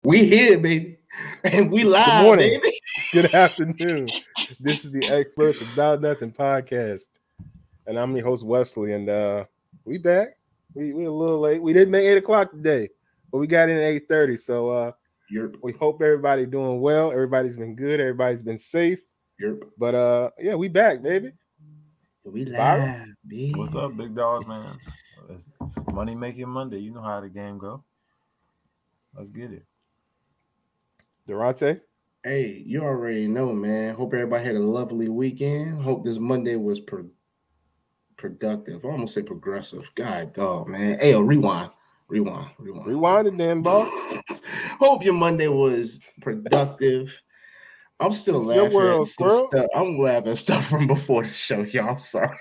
We here, baby. And we live, Good morning. baby. Good afternoon. This is the Experts About Nothing podcast. And I'm your host, Wesley. And we back. We a little late. We didn't make 8 o'clock today, but we got in at 8:30. So we hope everybody doing well. Everybody's been good. Everybody's been safe. But yeah, we back, baby. We live, baby. What's up, big dogs, man? It's Money Making Monday. You know how the game go. Let's get it. Durante? Hey, you already know, man. Hope everybody had a lovely weekend. Hope this Monday was productive. I almost say progressive. God, dog, man. Hey, rewind. Rewind it then, boss. Hope your Monday was productive. I'm still laughing at some stuff. I'm laughing at stuff from before the show, y'all. I'm sorry.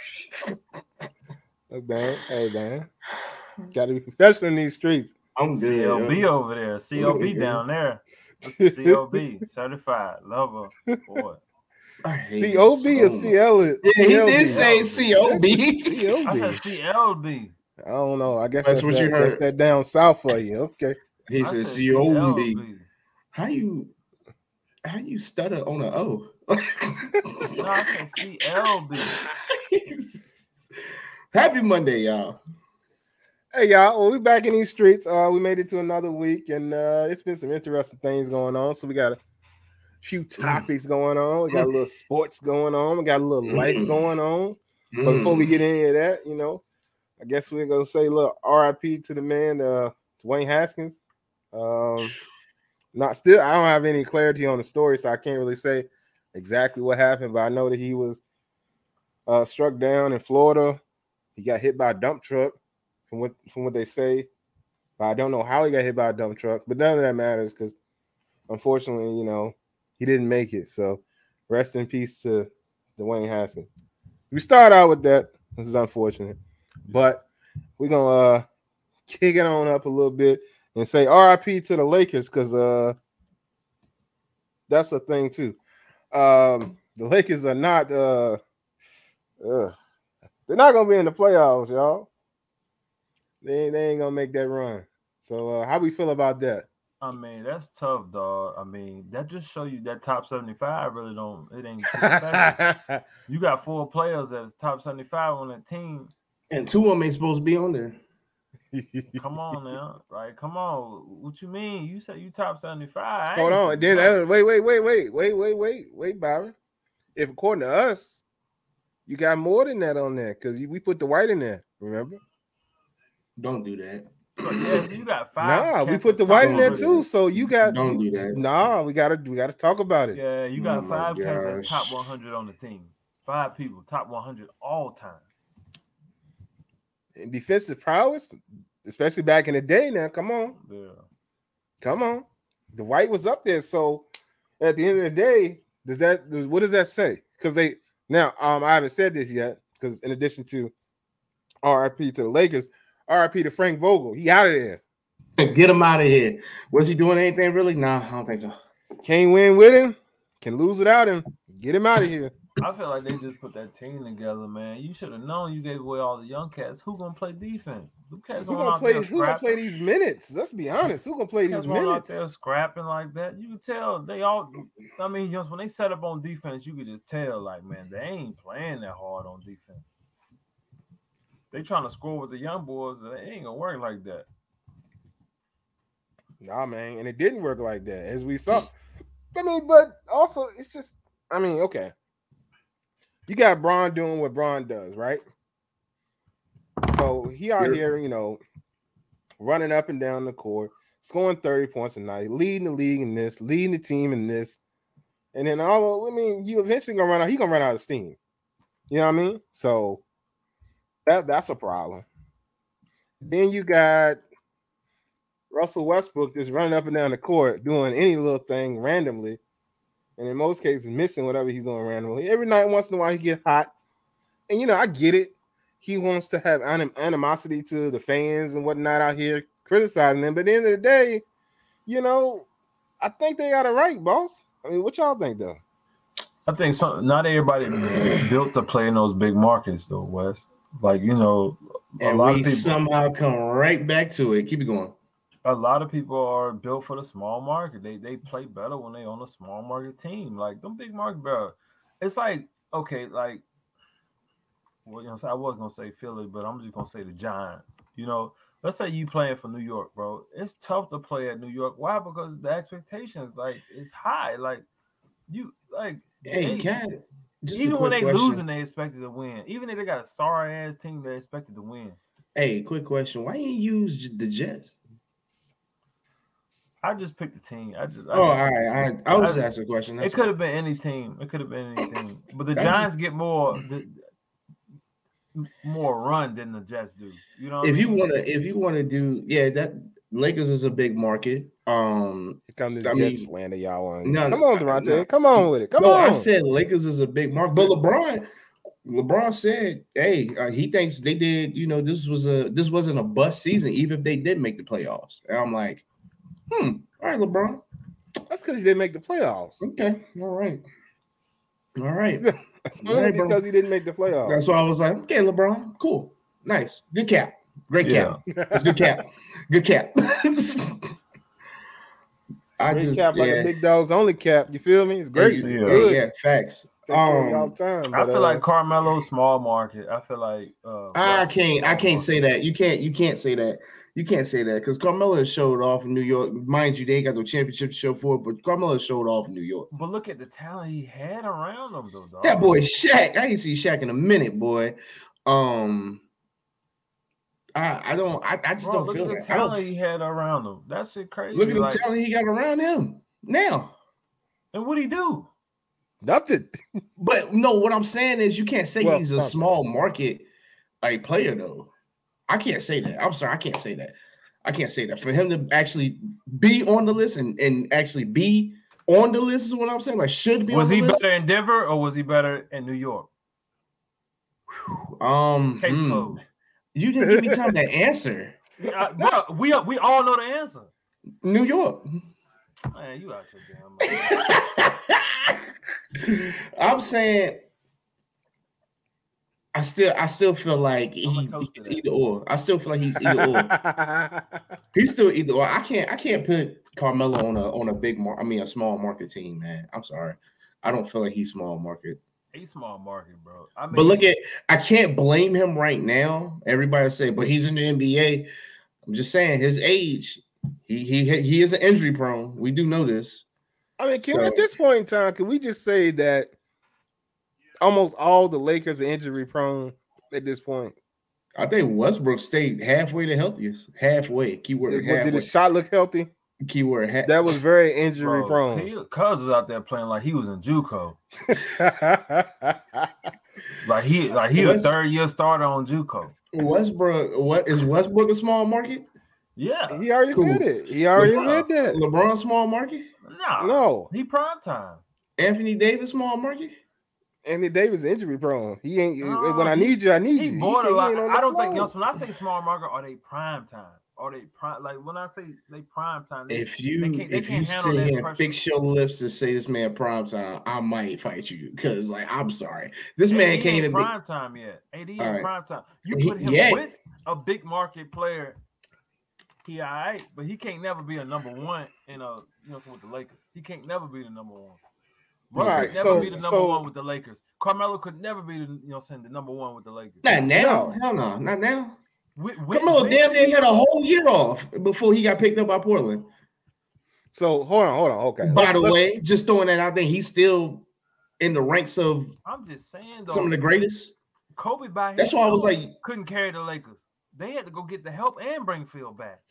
Look, man. Hey, man. Got to be professional in these streets. I'm good. CLB over there. CLB down there. CLB. Certified. Lover. Boy. COB or CL? Yeah, he did say COB. I said CLB. I don't know. I guess that's what you heard. That's that down south for you. Okay. He said COB. How you stutter on an O? No, I said CLB. Happy Monday, y'all. Hey, y'all. Well, we back in these streets. We made it to another week, and it's been some interesting things going on. So we got a few topics going on. We got a little sports going on. We got a little life going on. But before we get into that, you know, I guess we're going to say a little RIP to the man, Dewayne Haskins. I don't have any clarity on the story, so I can't really say exactly what happened, but I know that he was struck down in Florida. He got hit by a dump truck from what they say, but I don't know how he got hit by a dump truck, but none of that matters because unfortunately, you know, he didn't make it. So rest in peace to Dewayne Haskins. We start out with that. This is unfortunate, but we're going to kick it on up a little bit and say RIP to the Lakers because that's a thing too. The Lakers are not they're not gonna be in the playoffs, y'all. They ain't gonna make that run. So how we feel about that? I mean, that's tough, dog. I mean, that just show you that top 75 really don't. It ain't. You got 4 players that's top 75 on that team, and 2 of them ain't supposed to be on there. Come on now, like, come on. What you mean? You said you top 75. Hold on, then wait, Byron. If according to us, you got more than that on there because we put the white in there. Remember? Don't do that. So, yeah, so you got 5. Nah, we put the white in there too. So you got. Don't do that. Nah, we gotta talk about it. Yeah, you got 5 cats that's top 100 on the team. 5 people top 100 all time. And defensive prowess, especially back in the day. Now, come on. Yeah. Come on. The white was up there. So at the end of the day, what does that say? Because I haven't said this yet, because in addition to RIP to the Lakers, RIP to Frank Vogel. He out of there. Get him out of here. Was he doing anything really? Nah, I don't think so. Can't win with him. Can lose without him. Get him out of here. I feel like they just put that team together, man. You should have known you gave away all the young cats. Who gonna play defense? Who gonna play these minutes? Let's be honest. Who gonna play these minutes? Out there scrapping like that. You can tell they all. I mean, when they set up on defense, you could just tell, like, man, they ain't playing that hard on defense. They trying to score with the young boys. It ain't gonna work like that. Nah, man, and it didn't work like that, as we saw. I mean, but also it's just. I mean, okay. You got Bron doing what Bron does, right? So he out here, you know, running up and down the court, scoring 30 points a night, leading the league in this, leading the team in this. And then you eventually gonna run out. He gonna run out of steam. You know what I mean? So that's a problem. Then you got Russell Westbrook just running up and down the court, doing any little thing randomly. And in most cases, missing whatever he's doing randomly. Every night, once in a while, he gets hot. And, you know, I get it. He wants to have animosity to the fans and whatnot out here criticizing them. But at the end of the day, you know, I think they got it right, boss. I mean, what y'all think, though? I think not everybody built to play in those big markets, though, Wes. Like, you know, a lot of people somehow come right back to it. Keep it going. A lot of people are built for the small market. They play better when they on a small market team. Like them big market, bro. It's like okay, like well, I was gonna say Philly, but I'm just gonna say the Giants. Let's say you playing for New York, bro. It's tough to play at New York. Why? Because the expectations like is high. Like you like Hey, Cat, just a even when quick they question. losing, they expected to win. Even if they got a sorry ass team, they expected to win. Hey, quick question. Why you use the Jets? I just picked the team. I just All right. I was asking a question. It could have been any team. It could have been any team. But the I Giants get more run than the Jets do. You know what if I mean? if you wanna do that Lakers is a big market. Here come this Jets slander y'all on. No, come on, Durante. Come on with it. Come on. I said Lakers is a big market, but LeBron said, "Hey, he thinks they did. This wasn't a bust season, even if they did make the playoffs." And I'm like, all right, LeBron. That's because he didn't make the playoffs. Okay, all right. Only because he didn't make the playoffs. That's why I was like, okay, LeBron, cool, nice, good cap, great cap. That's good cap, good cap. Great cap like a big dog's only cap. You feel me? It's great. Yeah, it's good. Yeah, facts. All the time, I feel like Carmelo small market. I feel like I can't say that. You can't say that. You can't say that because Carmelo showed off in New York. Mind you, they ain't got no championship to show for it, but Carmelo showed off in New York. But look at the talent he had around him, though. Dog. That boy Shaq. I ain't see Shaq in a minute, boy. I just don't feel look at the talent he had around him. That shit crazy. Look at the talent he got around him now. And what'd he do? Nothing. But no, what I'm saying is you can't say he's a small market like player though. I can't say that. I'm sorry, I can't say that. I can't say that. For him to actually be on the list and actually be on the list is what I'm saying. Like should be. Was on the he list. better in Denver or was he better in New York? Case closed. You didn't give me time to answer. Bro, we all know the answer. New York. Man, you out your damn. I'm saying. I still feel like he's either or. I still feel like he's either or. He's still either or. I can't put Carmelo on a big a small market team, man. I'm sorry. I don't feel like he's small market. He's small market, bro. But I can't blame him right now. Everybody say, but he's in the NBA. I'm just saying his age. He is an injury prone. We do know this. I mean, we, at this point in time, can we just say that almost all the Lakers are injury prone at this point? I think Westbrook stayed halfway the healthiest. Halfway. Keyword. Did his shot look healthy? Keyword. That was very injury prone. Cuz is out there playing like he was in JUCO. like he a third-year starter on JUCO. Westbrook. Is Westbrook a small market? Yeah, he already said it. He already said that. LeBron small market? No. He prime time. Anthony Davis small market? Anthony Davis injury prone. He ain't. When I need you, I need you. Borderline. I don't think. When I say small market, are they prime time? Are they prime? Like when I say they prime time, if you sit here and fix your lips and say this man prime time, I might fight you because I'm sorry, this man can't even prime time yet. AD ain't prime time. You put him with a big market player. He all right, but he can't never be a number one in with the Lakers. He can't never be the number one. Russ could never be the number one with the Lakers. Carmelo could never be the number one with the Lakers. Not now. Hell no, not now. Carmelo damn near had a whole year off before he got picked up by Portland. So hold on. Okay. By the way, just throwing that out there, he's still in the ranks of. I'm just saying though, some of the greatest. Kobe by himself. That's why I was like, couldn't carry the Lakers. They had to go get the help and bring Phil back.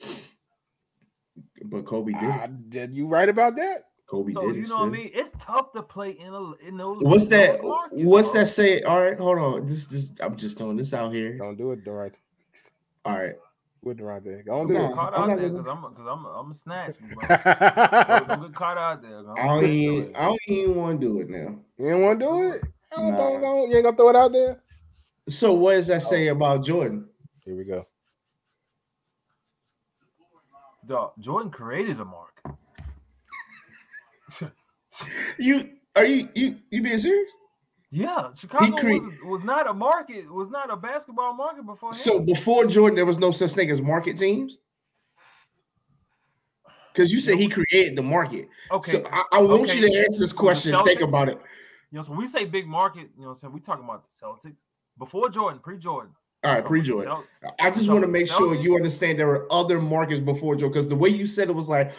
But Kobe did. Did you right about that? Kobe so did. You know what I mean? It's tough to play in those. What's that? Markets, what's that say? All right, hold on. This I'm just throwing this out here. Don't do it, Durant. All right. With Durant there. Don't do it. Caught out there because I'm a snatch you, bro. Don't get caught out there. I don't even want to do it now. You don't want to do it? Don't. You ain't gonna throw it out there? So what does that say about Jordan? Here we go. Dog, Jordan created a market. you being serious? Yeah, Chicago was not a market, was not a basketball market before him. So before Jordan, there was no such thing as market teams? Because you said he created the market. Okay. So I want you to answer this question. Think about it. So when we say big market, what I'm saying, we talking about the Celtics before Jordan, pre-Jordan. All right, pre-Jordan. I just want to make sure you understand there were other markets before Jordan, because the way you said it was like,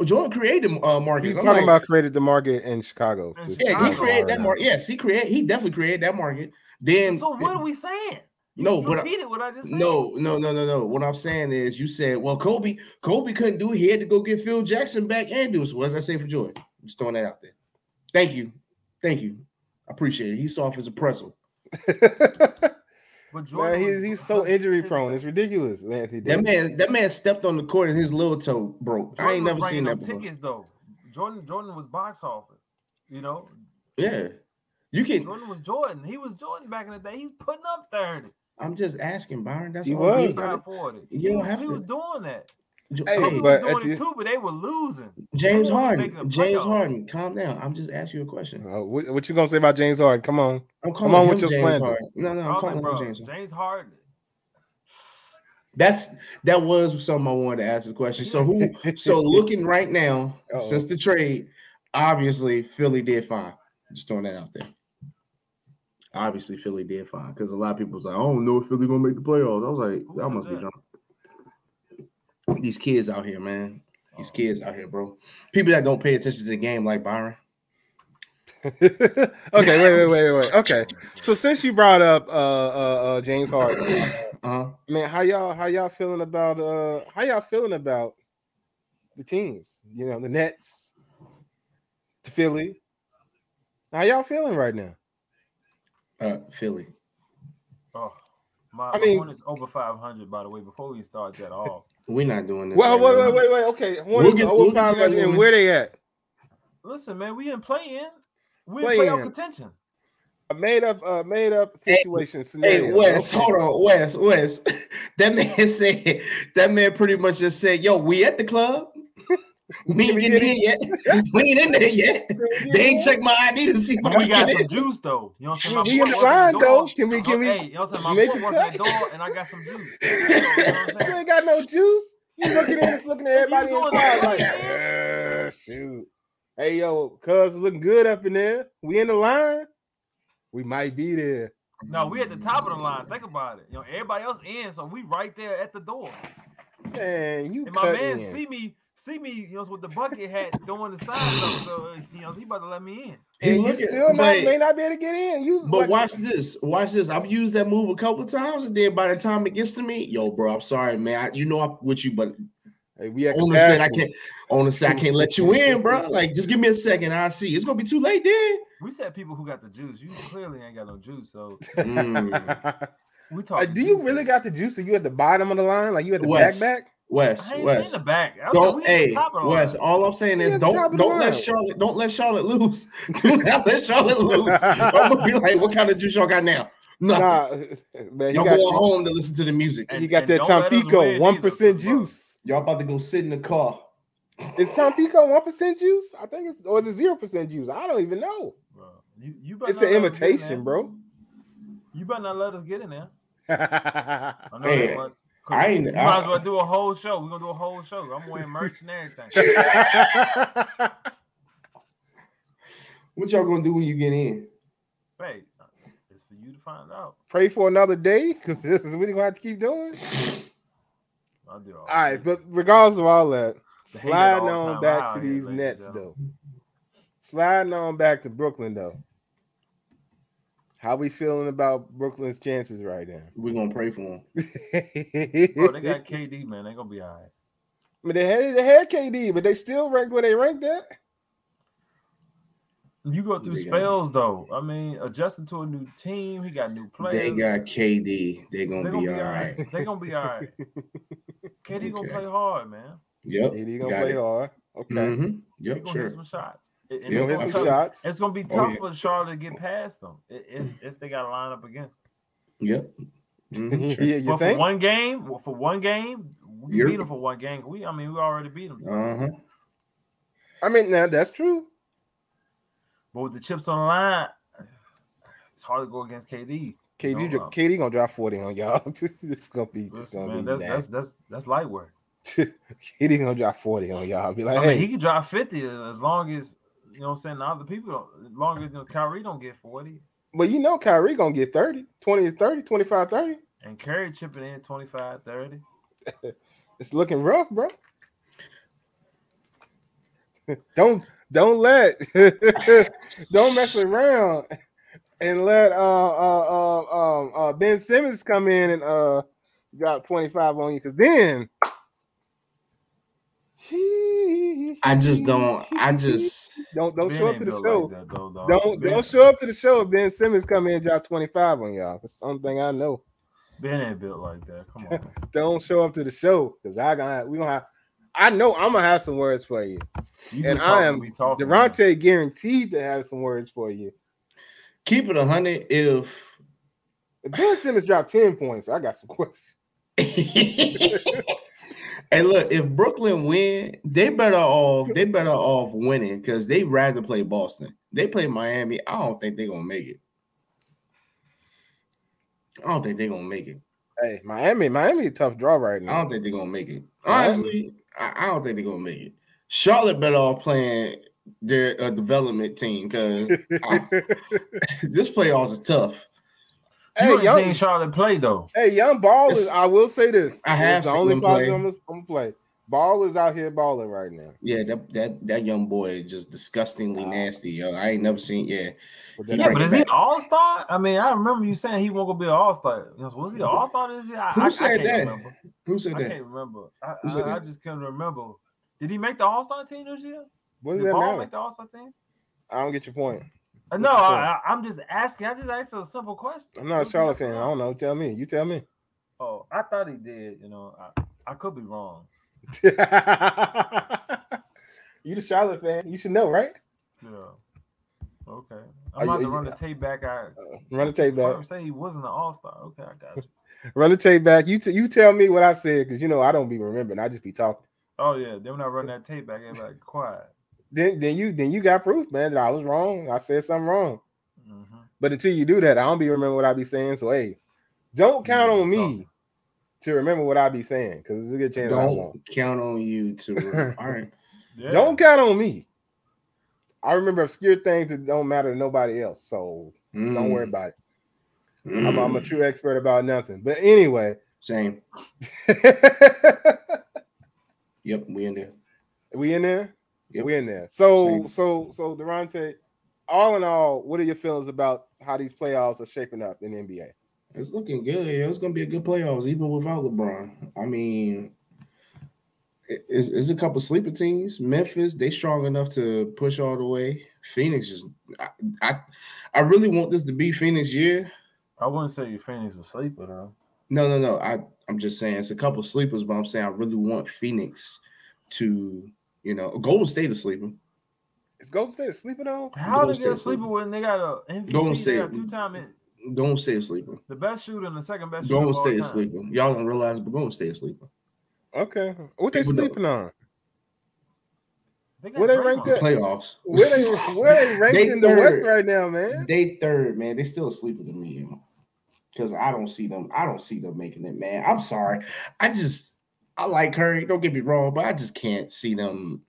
Jordan created markets. He's talking about created the market in Chicago. He created that market. Yes, he definitely created that market. Then, so what are we saying? Repeated what I just said. No. What I'm saying is, you said, well, Kobe couldn't do it. He had to go get Phil Jackson back and do it. So what does I say for Jordan? I'm just throwing that out there. Thank you. I appreciate it. He's soft as a pretzel. But Jordan, man, he's so injury prone. It's ridiculous. That man stepped on the court and his little toe broke. Jordan I ain't never seen that before. Tickets though. Jordan was box office. Yeah. Jordan was Jordan. He was Jordan back in the day. He's putting up 30. I'm just asking, Byron. That's he all was. He was doing that. Hey, he was doing it too, but they were losing. James Harden, calm down. I'm just asking you a question. What you gonna say about James Harden? Come on, come on with your slander. No, I'm calling him James Harden. That was something I wanted to ask the question. So looking right now, since the trade, obviously Philly did fine. Just throwing that out there. Obviously Philly did fine, because a lot of people was like, I don't know if Philly gonna make the playoffs. I was like, that must be drunk. These kids out here, man. These kids out here, bro. People that don't pay attention to the game like Byron. Okay, wait. Okay. So since you brought up James Harden, man, how y'all feeling about the teams? The Nets, the Philly. How y'all feeling right now? Philly. Oh, my Hornets over 500, by the way, before we start that off. We're not doing this. Well, wait. Okay, Hornets over 500, and where they at? Listen, man, we in play-in. We in playoff contention. A made up situation scenario. Hey, Wes, hold on, Wes. That man pretty much just said, yo, we at the club. We ain't getting in yet. We ain't in there yet. They ain't checked my ID to see if we got some juice though. You know what I'm saying? We in the line though. Can we? Hey, you know what I'm saying? My boy working the door, and I got some juice. You ain't got no juice. You looking at everybody inside like, shoot. Hey, yo, cuz looking good up in there. We in the line. We might be there. No, we at the top of the line. Think about it. Everybody else in, so we right there at the door. Man, and my man see me, with the bucket hat doing the side stuff. So he about to let me in. And you still may not be able to get in. But watch this. I've used that move a couple of times, and then by the time it gets to me, yo, bro, I'm sorry, man. I'm with you, but we owner said I can't let you in, bro. Like, just give me a second. I'll see. It's gonna be too late then. We said people who got the juice. You clearly ain't got no juice, so we talk. Do you really got the juice? Are you at the bottom of the line? Like you at the back? Wes. In the back. Wes. All I'm saying is don't let Charlotte lose. Do not let Charlotte lose. I'm gonna be like, what kind of juice y'all got now? Man, y'all going home to listen to the music. You got that Tampico 1% juice. Y'all about to go sit in the car. Is Tampico 1% juice? I think or is it 0% juice? I don't even know. Bro, you it's an imitation, bro. You better not let us get in there. I know hey, that much. We might as well do a whole show. We're gonna do a whole show. I'm wearing merch and everything. What y'all gonna do when you get in? Hey, it's for you to find out. Pray for another day, because this is what you're gonna have to keep doing. I'll do all right, but regardless of all that, sliding on back to these Nets, though. Sliding on back to Brooklyn, though. How we feeling about Brooklyn's chances right now? We're gonna pray for them. Bro, they got KD, man. They gonna be all right. I mean, they had KD, but they still ranked where they ranked at. You go through spells, though. I mean, adjusting to a new team, he got new players. They got KD. They're gonna be all right. They're gonna be all right. KD gonna play hard, man. Yep. KD gonna play hard. Okay. Mm-hmm. Yep. Gonna hit some shots. It's gonna be tough for Charlotte to get past them if they got to line up against them. Yep. Mm-hmm. But for one game, we beat them for one game. We already beat them. I mean, now that's true. But with the chips on the line, it's hard to go against KD. KD gonna drop 40 on y'all. It's gonna be. That's light work. He gonna drop 40 on y'all. Be like, I hey, mean, he can drop 50 as long as you know what I'm saying. The other people don't, as long as Kyrie don't get 40. But Kyrie gonna get 30, 20 to 30, 25, 30. And Curry chipping in 25, 30. It's looking rough, bro. Don't let don't mess around and let Ben Simmons come in and drop 25 on you, because then don't show up to the show. Like don't show up to the show if Ben Simmons come in and drop 25 on y'all. That's something I know. Ben ain't built like that. Come on. Don't show up to the show, because I know I'm gonna have some words for you. And I am Durante guaranteed to have some words for you. Keep it 100 if Ben Simmons dropped 10 points, I got some questions. And look, if Brooklyn win, they better off winning, because they rather play Boston. They play Miami. I don't think they're gonna make it. Hey, Miami a tough draw right now. I don't think they're gonna make it. Honestly, I don't think they're gonna make it. Charlotte better off playing their development team, because this playoffs is tough. Hey, you ain't seen Charlotte play though. Hey, young Ball I will say this. I have the only positive I'm gonna play. Ball is out here balling right now. Yeah, that young boy is just disgustingly nasty, yo. I ain't never seen. Yeah, but is he an all-star? I mean, I remember you saying he won't gonna be an all-star. Was he an all-star this year? Who said that? Remember. Who said that? I can't remember. I just can't remember. Did he make the all-star team this year? What does that matter? Make the all-star team? I don't get your point. No, I'm just asking. I just asked a simple question. I'm not a Charlotte fan. I don't know. Tell me. You tell me. Oh, I thought he did. I could be wrong. You the Charlotte fan. You should know, right? Yeah. Okay. I'm about to run the tape back. Run the tape back. I'm saying he wasn't an all-star. Okay, I got you. Run the tape back. You tell me what I said, because I don't be remembering. I just be talking. Oh yeah. Then when I run that tape back, everybody quiet. Then you got proof, man, that I was wrong. I said something wrong. Mm-hmm. But until you do that, I don't be remembering what I be saying. So hey, don't count on me to remember what I be saying, because there's a good chance I won't. Count on you to. All right. Yeah. Don't count on me. I remember obscure things that don't matter to nobody else. So don't worry about it. I'm a true expert about nothing. But anyway, same. Yep, we in there. We in there. Yep. We in there. So Durante, all in all, what are your feelings about how these playoffs are shaping up in the NBA? It's looking good. It's going to be a good playoffs, even without LeBron. I mean, it's a couple sleeper teams. Memphis, they strong enough to push all the way. Phoenix just, I really want this to be Phoenix year. I wouldn't say Phoenix is a sleeper though. No. I'm just saying it's a couple sleepers, but I'm saying I really want Phoenix to. Golden State is sleeping. Is Golden State a sleeper though? How they get a sleeper when they got a MVP? Golden State, they got two-time Golden State is sleeping. The best shooter and the second best Golden shooter. State is sleeping. Y'all don't realize, but Golden State is sleeping. Okay, what they sleeping on? Where they ranked at? Playoffs. Where they ranked in the West right now, man? They third, man. They still sleeping to me, because I don't see them making it, man. I'm sorry. I like Curry. Don't get me wrong, but I just can't see them.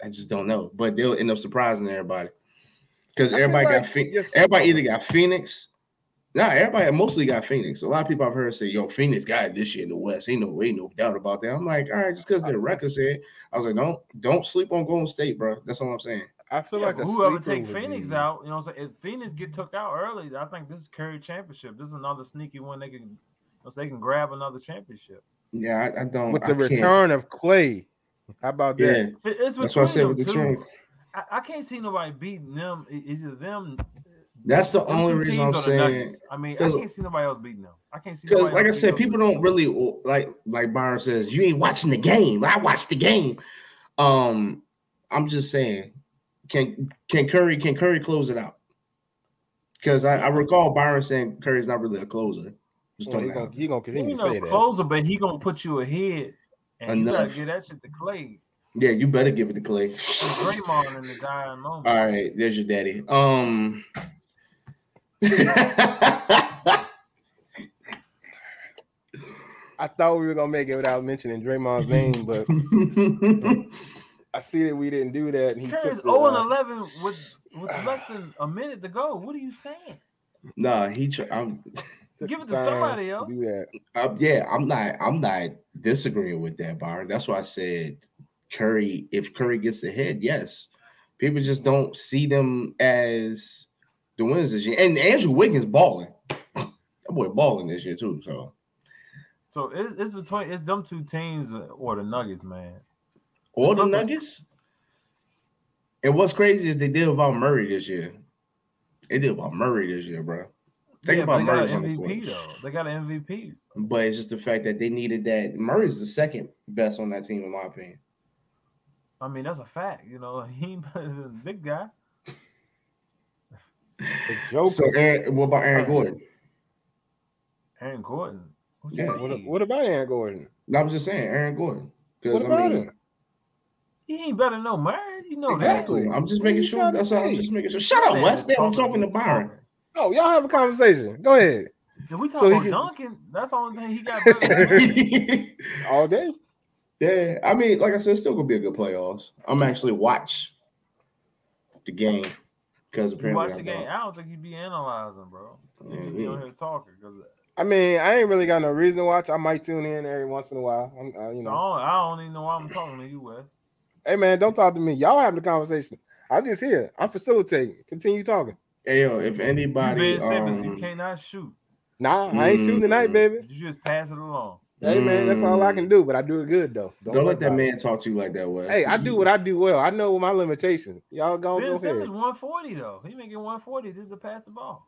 I just don't know. But they'll end up surprising everybody, because everybody either got Phoenix. Everybody mostly got Phoenix. A lot of people I've heard say, "Yo, Phoenix got it this year in the West. Ain't no doubt about that." I'm like, all right, just because their record said. I was like, don't sleep on Golden State, bro. That's all I'm saying. I feel like whoever take Phoenix out, you know what I'm saying? If Phoenix get took out early, I think this is Curry championship. This is another sneaky one they can grab another championship. Yeah, I don't. With the return of Clay. How about that? Yeah. It's that's what I said with the return. I can't see nobody beating them. Either them. That's the only reason I'm saying. I mean, I can't see nobody else beating them. I can't see because, like I said, people don't really like Byron says. You ain't watching the game. I watched the game. I'm just saying, can Curry close it out? Because I recall Byron saying Curry's not really a closer. He gonna continue to say that. Closer, but he gonna put you ahead, and you gotta give that shit to Clay. Yeah, you better give it to Clay. Draymond and the guy alone. All right, there's your daddy. I thought we were gonna make it without mentioning Draymond's name, but I see that we didn't do that. And he Curry's took 0-11 with less than a minute to go. What are you saying? Nah, I'm give it to somebody else. To do that. Yeah, I'm not disagreeing with that, Byron. That's why I said Curry. If Curry gets ahead, yes. People just don't see them as the winners this year. And Andrew Wiggins balling. That boy balling this year too. So it's between them two teams or the Nuggets, man. Or the Nuggets. And what's crazy is they did without Murray this year. They did without Murray this year, bro. Think about Murray's on the court. Though. They got an MVP. But it's just the fact that they needed that. Murray's the second best on that team, in my opinion. I mean, that's a fact. You know, he ain't a big guy. So, what about Aaron Gordon? Aaron Gordon? Yeah. What about Aaron Gordon? I'm just saying, Aaron Gordon. What about him? He ain't better than no Murray. You know exactly. That. I'm just making sure. That's all. I'm just making sure. Shut up, Wes. I'm talking to Byron. Oh, y'all have a conversation. Go ahead. If we talk about Duncan, that's the only thing he got better all day. Yeah, I mean, like I said, it's still gonna be a good playoffs. I'm actually watch the game because apparently you watch the game. I don't think he'd be analyzing, bro. He'd be on here talking. I mean, I ain't really got no reason to watch. I might tune in every once in a while. You know, I don't even know why I'm talking to you, Wes. Hey man, don't talk to me. Y'all having the conversation. I'm just here. I'm facilitating. Continue talking. Hey yo, if anybody, you cannot shoot. Nah, I ain't shooting tonight, baby. You just pass it along. Hey man, that's all I can do, but I do it good though. Don't let that man talk to you like that, Wes. Hey, I do what I do well. I know my limitations. Y'all go ahead. Simmons 140 though. He making 140 just to pass the ball.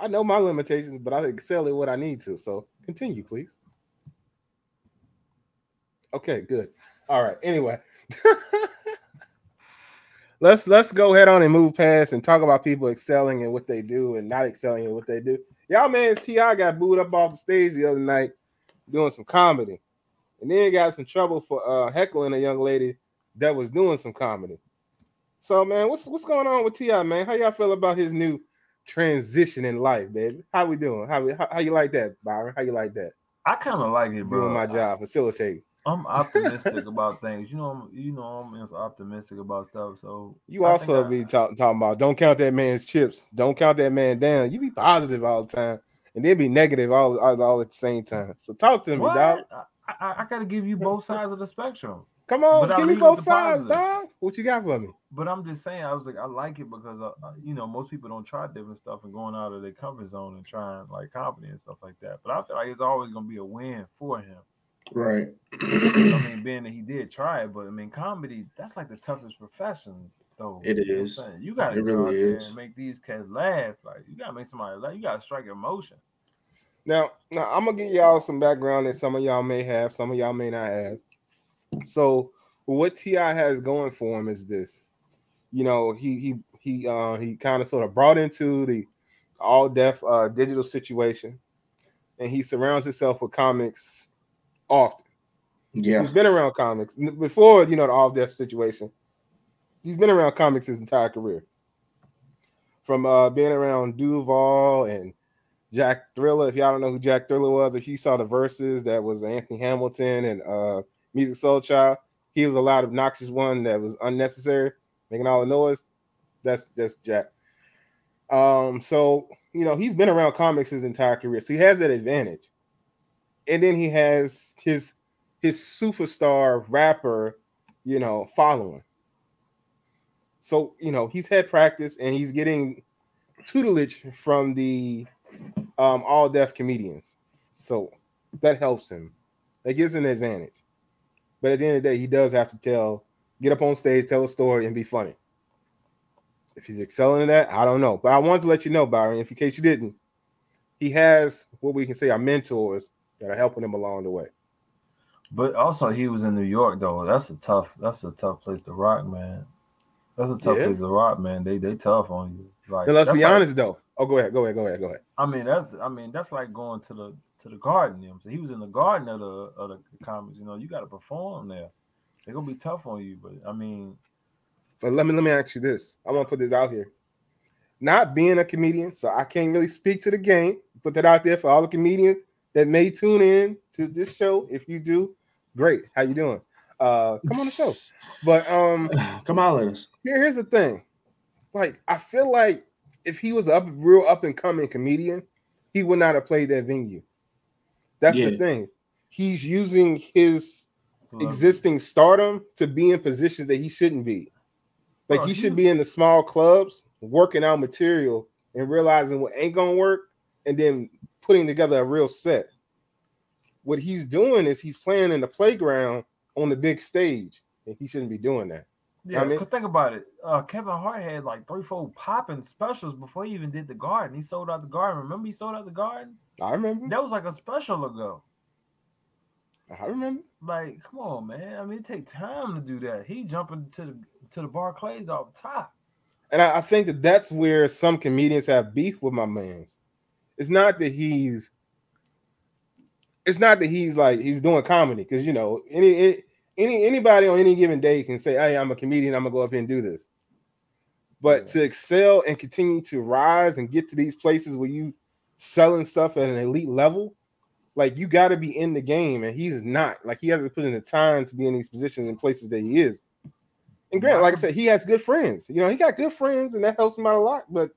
I know my limitations, but I excel at what I need to. So continue, please. Okay, good. All right. Anyway, let's go ahead on and move past and talk about people excelling in what they do and not excelling in what they do. Y'all man's T.I. got booed up off the stage the other night doing some comedy, and then got some trouble for heckling a young lady that was doing some comedy. So man, what's going on with T.I., man? How y'all feel about his new transition in life, baby? How we doing? How you like that, Byron? How you like that? I kind of like it, bro. Doing my job, facilitating. I'm optimistic about things. You know, I'm optimistic about stuff. So you also be talking about don't count that man's chips. Don't count that man down. You be positive all the time, and then be negative all at the same time. So talk to me, dog. I got to give you both sides of the spectrum. Come on, give me both sides, dog. What you got for me? But I'm just saying, I like it because most people don't try different stuff and going out of their comfort zone and trying like comedy and stuff like that. But I feel like it's always gonna be a win for him. Right. I mean, being that he did try it, but I mean, comedy, that's like the toughest profession, though. It is. You got to go out there and make these cats laugh. Like, you got to make somebody laugh. You got to strike emotion. Now, I'm going to give y'all some background that some of y'all may have, some of y'all may not have. So, what T.I. has going for him is this. You know, he kind of sort of brought into the all-deaf digital situation, and he surrounds himself with comics often. Yeah, he's been around comics before, the all-deaf situation. He's been around comics his entire career, from being around Duval and Jack Thriller. If y'all don't know who Jack Thriller was, if you saw the verses, that was Anthony Hamilton and Music Soul Child. He was a loud, obnoxious one that was unnecessary, making all the noise. That's Jack. So he's been around comics his entire career, so he has that advantage. And then he has his superstar rapper, following. So, he's had practice and he's getting tutelage from the all deaf comedians. So that helps him. That gives him an advantage. But at the end of the day, he does have to get up on stage, tell a story, and be funny. If he's excelling in that, I don't know. But I wanted to let you know, Byron, in case you didn't, he has what we can say are mentors that are helping him along the way. But also, he was in New York, though. That's a tough place to rock, man. That's a tough place to rock, man. They tough on you. Like, and let's be honest, though. Oh, go ahead. I mean, that's like going to the Garden. You know what I'm saying? He was in the Garden of the comics. You got to perform there. They're gonna be tough on you, but I mean. But let me ask you this. I'm gonna put this out here. Not being a comedian, so I can't really speak to the game. Put that out there for all the comedians that may tune in to this show. If you do, great. How you doing? Come on the show. But come on, let us. Here's the thing. Like, I feel like if he was a real up and coming comedian, he would not have played that venue. That's the thing. He's using his existing stardom to be in positions that he shouldn't be. Like, he should be in the small clubs, working out material and realizing what ain't gonna work, and then putting together a real set. What he's doing is he's playing in the playground on the big stage, and he shouldn't be doing that. Yeah, because think about it. Kevin Hart had like 3-4 popping specials before he even did the Garden. He sold out the Garden. Remember he sold out the Garden? I remember. That was like a special ago. I remember. Like, come on, man. I mean, it takes time to do that. He jumping to the Barclays off the top. And I think that's where some comedians have beef with my man. It's not that he's like he's doing comedy, because you know anybody on any given day can say, "Hey, I'm a comedian. I'm gonna go up here and do this." But to excel and continue to rise and get to these places where you selling stuff at an elite level, like, you got to be in the game, and he's not. Like, he hasn't put in the time to be in these positions and places that he is. And Grant, like I said, he has good friends. You know, he got good friends, and that helps him out a lot. But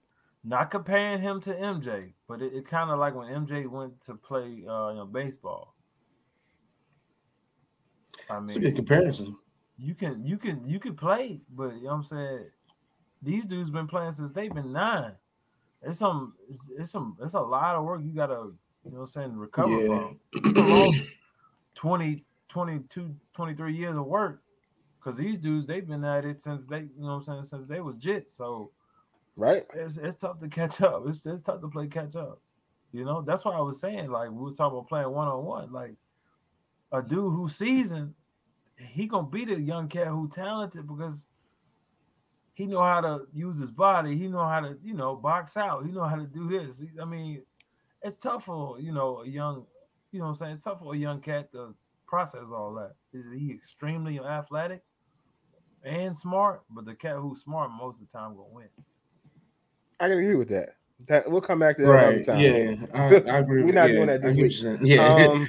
not comparing him to MJ, but it kind of like when MJ went to play baseball. I mean, it's a good comparison. You can play, but you know what I'm saying, these dudes been playing since they've been 9. It's a lot of work you gotta, you know what I'm saying, recover from. You lost 20, 22, 23 years of work. Because these dudes, they've been at it since they, you know what I'm saying, since they was jits. So, right, it's tough to catch up. It's tough to play catch up. You know, that's why I was saying, like, we was talking about playing one-on-one. Like, a dude who's seasoned, he gonna beat a young cat who talented because he know how to use his body. He know how to, you know, box out. He know how to do this. I mean, it's tough for, you know, a young, you know what I'm saying, it's tough for a young cat to process all that. Is he extremely athletic and smart? But the cat who's smart most of the time gonna win. I can agree with that. We'll come back to that another time. Yeah, I agree. We're not doing that this week. Yeah,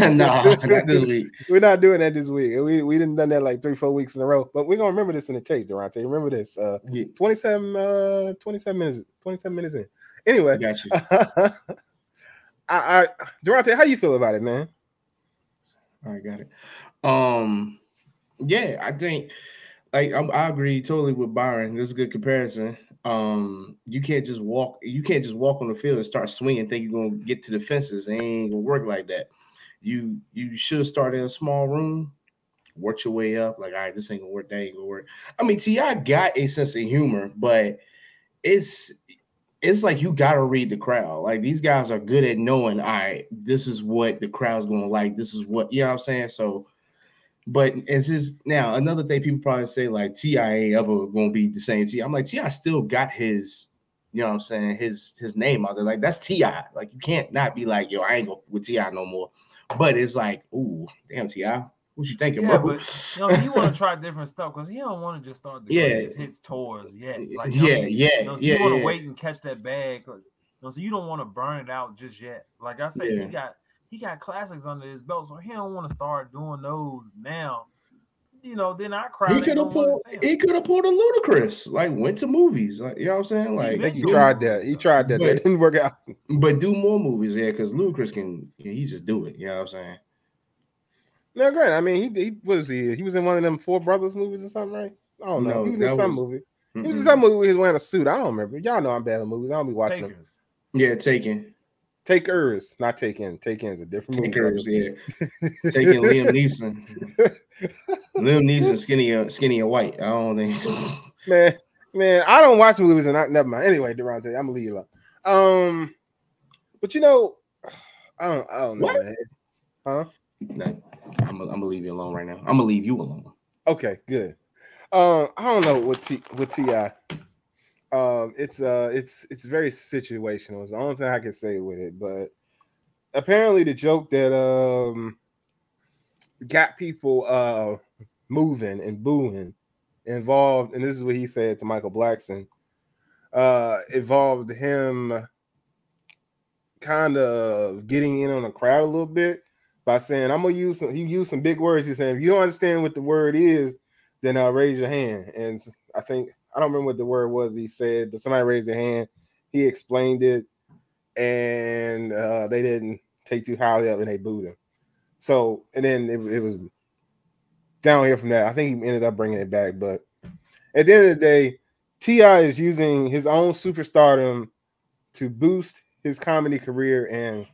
no, not this week. We're not doing that this week. We didn't done that like 3-4 weeks in a row. But we're gonna remember this in the tape, Durante. Remember this. 27 minutes in. Anyway, got you. Durante, how you feel about it, man? All right, got it. Yeah, I think I agree totally with Byron. This is a good comparison. You can't just walk on the field and start swinging and think you're gonna get to the fences. It ain't gonna work like that. You should have started in a small room, worked your way up. Like, all right, this ain't gonna work, that ain't gonna work. I mean, T.I. got a sense of humor, but it's like you gotta read the crowd. Like, these guys are good at knowing, all right, this is what the crowd's gonna like. This is what, you know what I'm saying? So, but now another thing people probably say, like, T.I. ain't ever gonna be the same T.I. I'm like, T.I. still got his, you know what I'm saying, his name out there. Like, that's T.I. Like, you can't not be like, yo, I ain't go with T.I. no more. But it's like, ooh, damn, T.I., what you thinking, bro? But you know, he want to try different stuff because he don't want to just start the hits tours yet. Like, so you want to wait and catch that bag. So you don't want to burn it out just yet. Like I said, he got classics under his belt, so he don't want to start doing those now. You know, then I cry. He could have pulled a Ludacris, like, went to movies. Like, you know what I'm saying? Like, I think he tried that. That didn't work out. But do more movies, because Ludacris can, he just do it. You know what I'm saying? No, great. I mean, he was in one of them Four Brothers movies or something, right? I don't know. He was in some movie. He was in some movie where he was wearing a suit. I don't remember. Y'all know I'm bad at movies. I don't be watching them. Yeah, Taken. Takers, not Taken. Taken is a different movie. Takers, yeah. Taking Liam Neeson. Liam Neeson, skinny and white. I don't think. Man, I don't watch movies and never mind. Anyway, Durante, I'm gonna leave you alone. But you know, I don't know, man. Huh? No, I'm gonna leave you alone right now. I'm gonna leave you alone. Okay, good. I don't know what T.I. It's very situational. It's the only thing I can say with it. But apparently, the joke that got people moving and booing involved, and this is what he said to Michael Blackson, involved him kind of getting in on the crowd a little bit by saying, I'm gonna use some. He used some big words. He's saying, if you don't understand what the word is, then raise your hand. And I don't remember what the word was he said, but somebody raised their hand. He explained it, and they didn't take too highly up, and they booed him. So, and then it was down here from that. I think he ended up bringing it back, but at the end of the day, T.I. is using his own superstardom to boost his comedy career, and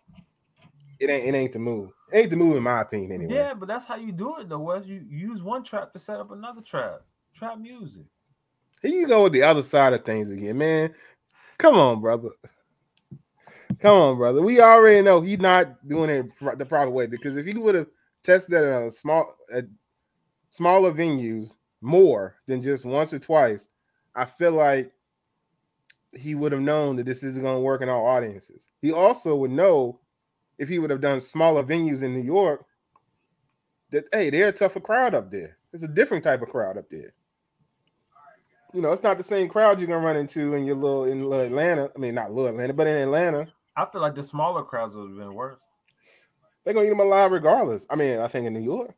it ain't the move. It ain't the move in my opinion, anyway. Yeah, but that's how you do it, though, Wes. You use one trap to set up another trap. Trap music. Here you go with the other side of things again, man. Come on, brother. Come on, brother. We already know he's not doing it the proper way, because if he would have tested that at smaller venues more than just once or twice, I feel like he would have known that this isn't going to work in all audiences. He also would know, if he would have done smaller venues in New York, that, hey, they're a tougher crowd up there. It's a different type of crowd up there. You know, it's not the same crowd you're going to run into in little Atlanta. I mean, not little Atlanta, but in Atlanta. I feel like the smaller crowds would have been worse. They're going to eat them alive regardless. I mean, I think in New York,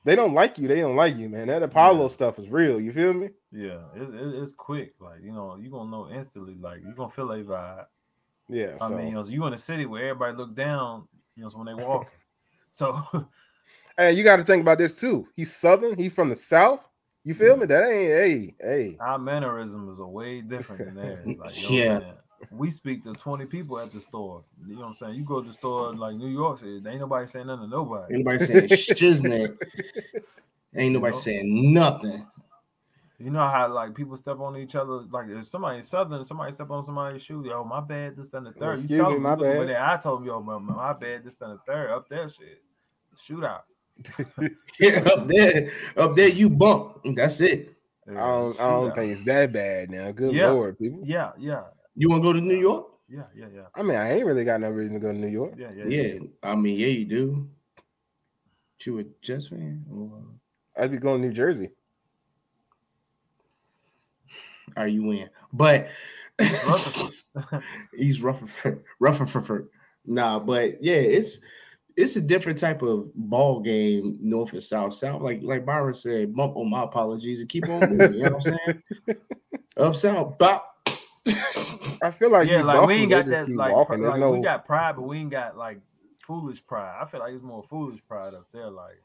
they don't like you. They don't like you, man. That Apollo stuff is real. You feel me? Yeah, it's quick. Like, you know, you're going to know instantly. Like, you're going to feel a vibe. Yeah. I mean, you know, so you in a city where everybody look down, you know, so when they walk. So. Hey, you got to think about this, too. He's Southern. He's from the South. You feel me? That ain't, hey. Our mannerisms are way different than theirs. Like, yeah. Man, we speak to 20 people at the store. You know what I'm saying? You go to the store like New York, ain't nobody saying nothing to nobody. Ain't nobody saying shiznit. Ain't nobody saying nothing. You know how like people step on each other, like if somebody's Southern, somebody step on somebody's shoe, yo, my bad, this, and the third. Excuse me, my bad. I told him, yo, my bad, this, and the third. Up there, shit, shootout. Yeah, up there, you bump. That's it. Yeah, I don't think it's that bad now. Good Lord, people. Yeah. You want to go to New York? Yeah. I mean, I ain't really got no reason to go to New York. Yeah. I mean, yeah, you do. But you a Jets fan? I'd be going to New Jersey. Are you in? But he's Rutherford. Nah, but yeah, it's a different type of ball game, North and South. South, like Byron said, bump on my apologies and keep on moving. You know what I'm saying? Up South, bop. I feel like we ain't got that like we got pride, but we ain't got like foolish pride. I feel like it's more foolish pride up there. Like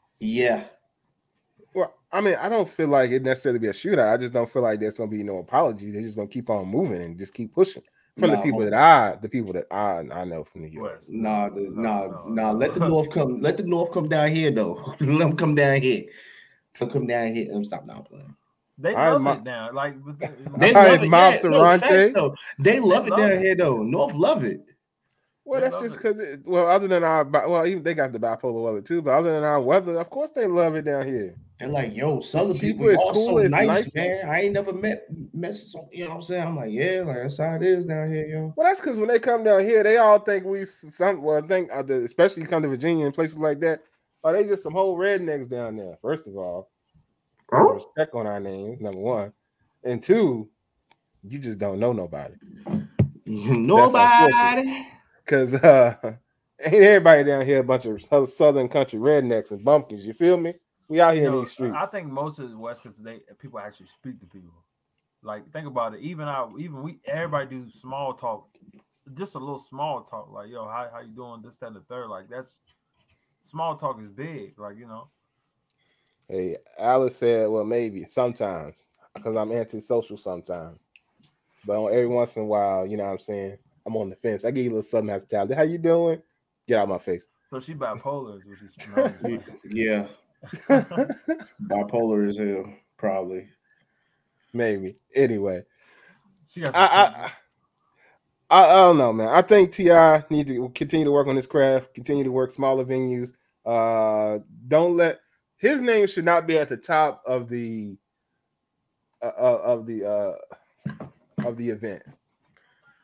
Well, I mean, I don't feel like it necessarily be a shootout. I just don't feel like there's gonna be no apology. They're just gonna keep on moving and just keep pushing. From the people that I know from New York. Nah. Let the North come. Let the North come down here though. Let them come down here. Come down here. Let them stop now playing. They love it now. Like they love it. They love it down here though. North love it. Well, that's just because. Other than even they got the bipolar weather too. But other than our weather, of course they love it down here. They're like, yo, Southern people is cool, so nice, man. I ain't never met some, you know what I'm saying? I'm like, yeah, like that's how it is down here, yo. Well, that's because when they come down here, they all think especially you come to Virginia and places like that, they just some whole rednecks down there. First of all, respect on our names, number one, and two, you just don't know nobody. Nobody, because ain't everybody down here a bunch of Southern country rednecks and bumpkins. You feel me? We out here in these streets. I think most of the West Coast people actually speak to people. Like think about it. Everybody do small talk, just a little small talk. Like yo, how you doing? This, that, and the third. Like that's small talk is big. Like you know. Hey, Alice said, well, maybe sometimes because I'm antisocial sometimes, but every once in a while, you know what I'm saying. I'm on the fence. I give you a little Southern hospitality. How you doing? Get out of my face. So she bipolar, is what she's yeah. Bipolar as hell, probably. Maybe. Anyway, I don't know, man. I think T.I. needs to continue to work on his craft, continue to work smaller venues. Don't let his name should not be at the top of the event.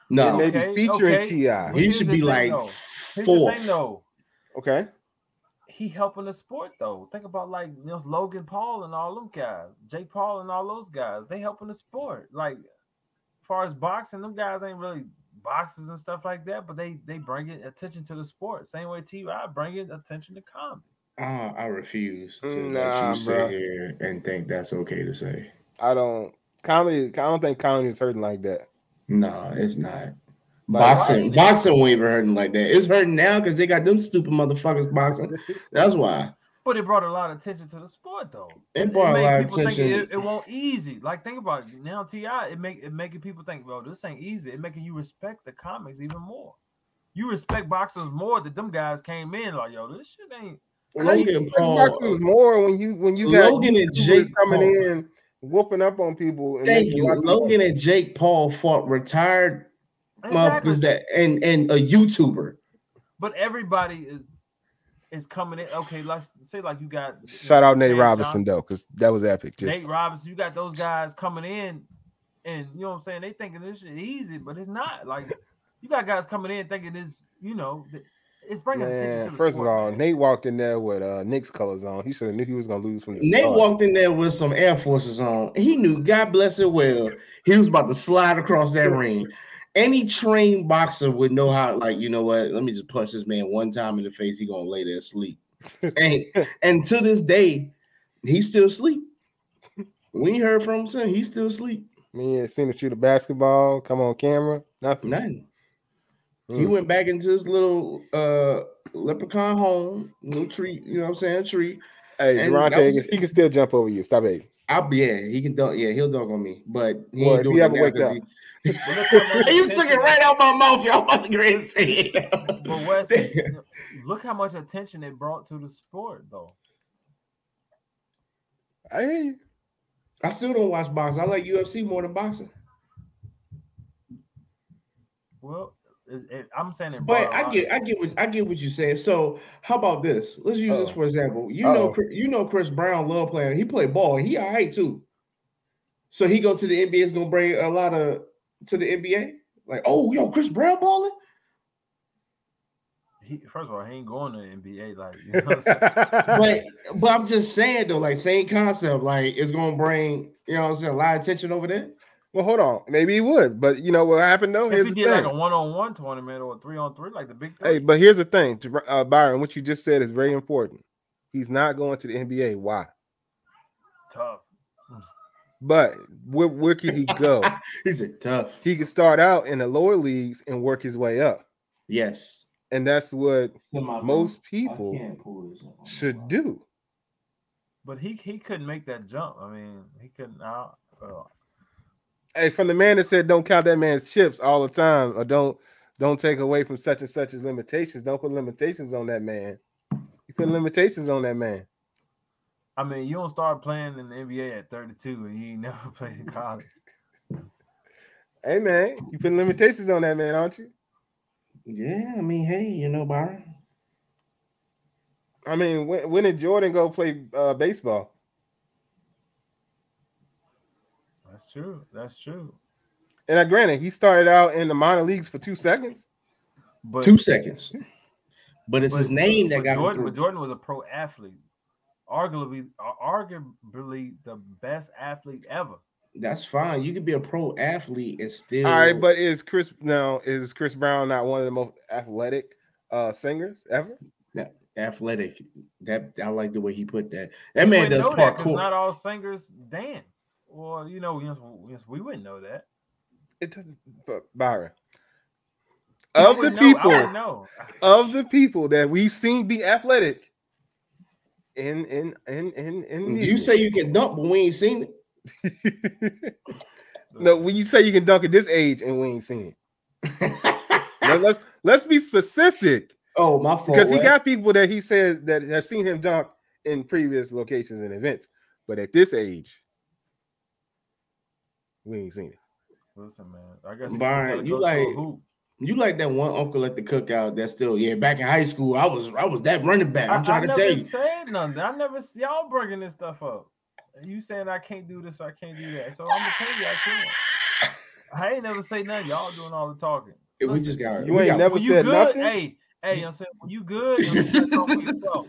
No, maybe featuring T.I. He should be like fourth. Okay. He helping the sport though. Think about like Logan Paul and all them guys, Jake Paul and all those guys. They helping the sport. Like, as far as boxing, them guys ain't really boxers and stuff like that, but they bring it attention to the sport. Same way T.I. bring it attention to comedy. I refuse to let you sit here and think that's okay to say. I don't think comedy is hurting like that. No, it's not. Boxing won't even hurting like that. It's hurting now because they got them stupid motherfuckers boxing. That's why. But it brought a lot of attention to the sport, though. It brought a lot of attention. It won't easy. Like, think about it. Now, T.I., it making people think, well, this ain't easy. It making you respect the comics even more. You respect boxers more that them guys came in like, yo, this shit ain't. Logan Paul boxers more when you got Logan and Jake coming in whooping up on people. And thank you. Logan and Jake Paul fought retired motherfuckers and a YouTuber. But everybody is coming in. Okay, let's say like you got shout out Nate Robinson though, because that was epic. Nate Robinson, you got those guys coming in, and you know what I'm saying? They thinking this shit easy, but it's not. Like you got guys coming in thinking it's it's bringing attention to the first sport, of all, man. Nate walked in there with Knicks colors on. He should have knew he was gonna lose from the Nate start. walked in there with some Air Forces on. He knew, God bless it well, he was about to slide across that ring. Any trained boxer would know how, like, you know what? Let me just punch this man one time in the face. He gonna lay there asleep. and to this day, he's still asleep. We heard from him, son. He's still asleep. Me ain't seen him shoot a basketball, come on camera, nothing. He went back into his little leprechaun home, little tree. You know what I'm saying? Tree. Hey, Durante, he can still jump over you. Stop it. He can dunk. Yeah, he'll dunk on me. But if you ever wake up. You took it right out my mouth. Y'all about to go ahead and say it. But Wes, look how much attention it brought to the sport, though. I hear you. I still don't watch boxing. I like UFC more than boxing. Well, I'm saying it. But I get what you're saying. So how about this? Let's use this for example. You know, Chris Brown love playing. He play ball. He all right too. So he go to the NBA. Is gonna bring a lot of to the NBA. Like, oh, yo, Chris Brown balling. First of all, he ain't going to the NBA. Like, you know what I'm saying? but I'm just saying though, like same concept. Like, it's gonna bring a lot of attention over there. Well, hold on. Maybe he would, but you know what happened though? If he did like a 1-on-1 tournament or a 3-on-3, like the big three. Hey, but here's the thing, Byron. What you just said is very important. He's not going to the NBA. Why? Tough. But where can he go? He said tough. He can start out in the lower leagues and work his way up. Yes. And that's what most people should do. But he couldn't make that jump. I mean, he couldn't. Hey, from the man that said don't count that man's chips all the time, or don't take away from such and such as limitations. Don't put limitations on that man. You put limitations on that man. I mean, you don't start playing in the NBA at 32 and you ain't never played in college. Hey, man, you put limitations on that man, aren't you? Yeah, I mean, hey, Byron. I mean, when did Jordan go play baseball? That's true. And granted, he started out in the minor leagues for 2 seconds. But 2 seconds. But it's his name that got Jordan. But Jordan was a pro athlete. Arguably the best athlete ever. That's fine. You can be a pro athlete and still. All right, but is Chris Brown not one of the most athletic singers ever? Yeah, athletic. That I like the way he put that. That man does parkour. Not all singers dance. Well, yes, we wouldn't know that. It doesn't. But Byron, of the people that we've seen be athletic, in you say you can dunk, but we ain't seen it. No, when you say you can dunk at this age and we ain't seen it. Now let's be specific. Oh, my fault. Because he got people that he said that have seen him dunk in previous locations and events, but at this age, we ain't seen it. Listen, man, I guess Byron, you like that one uncle at the cookout that's still back in high school. I was that running back. I'm trying to tell you. I never said nothing. I never see y'all bringing this stuff up. You saying I can't do this, I can't do that. So I'm gonna tell you I can. I ain't never say nothing. Y'all doing all the talking. We just got. You ain't never said nothing. Hey, I'm saying you good.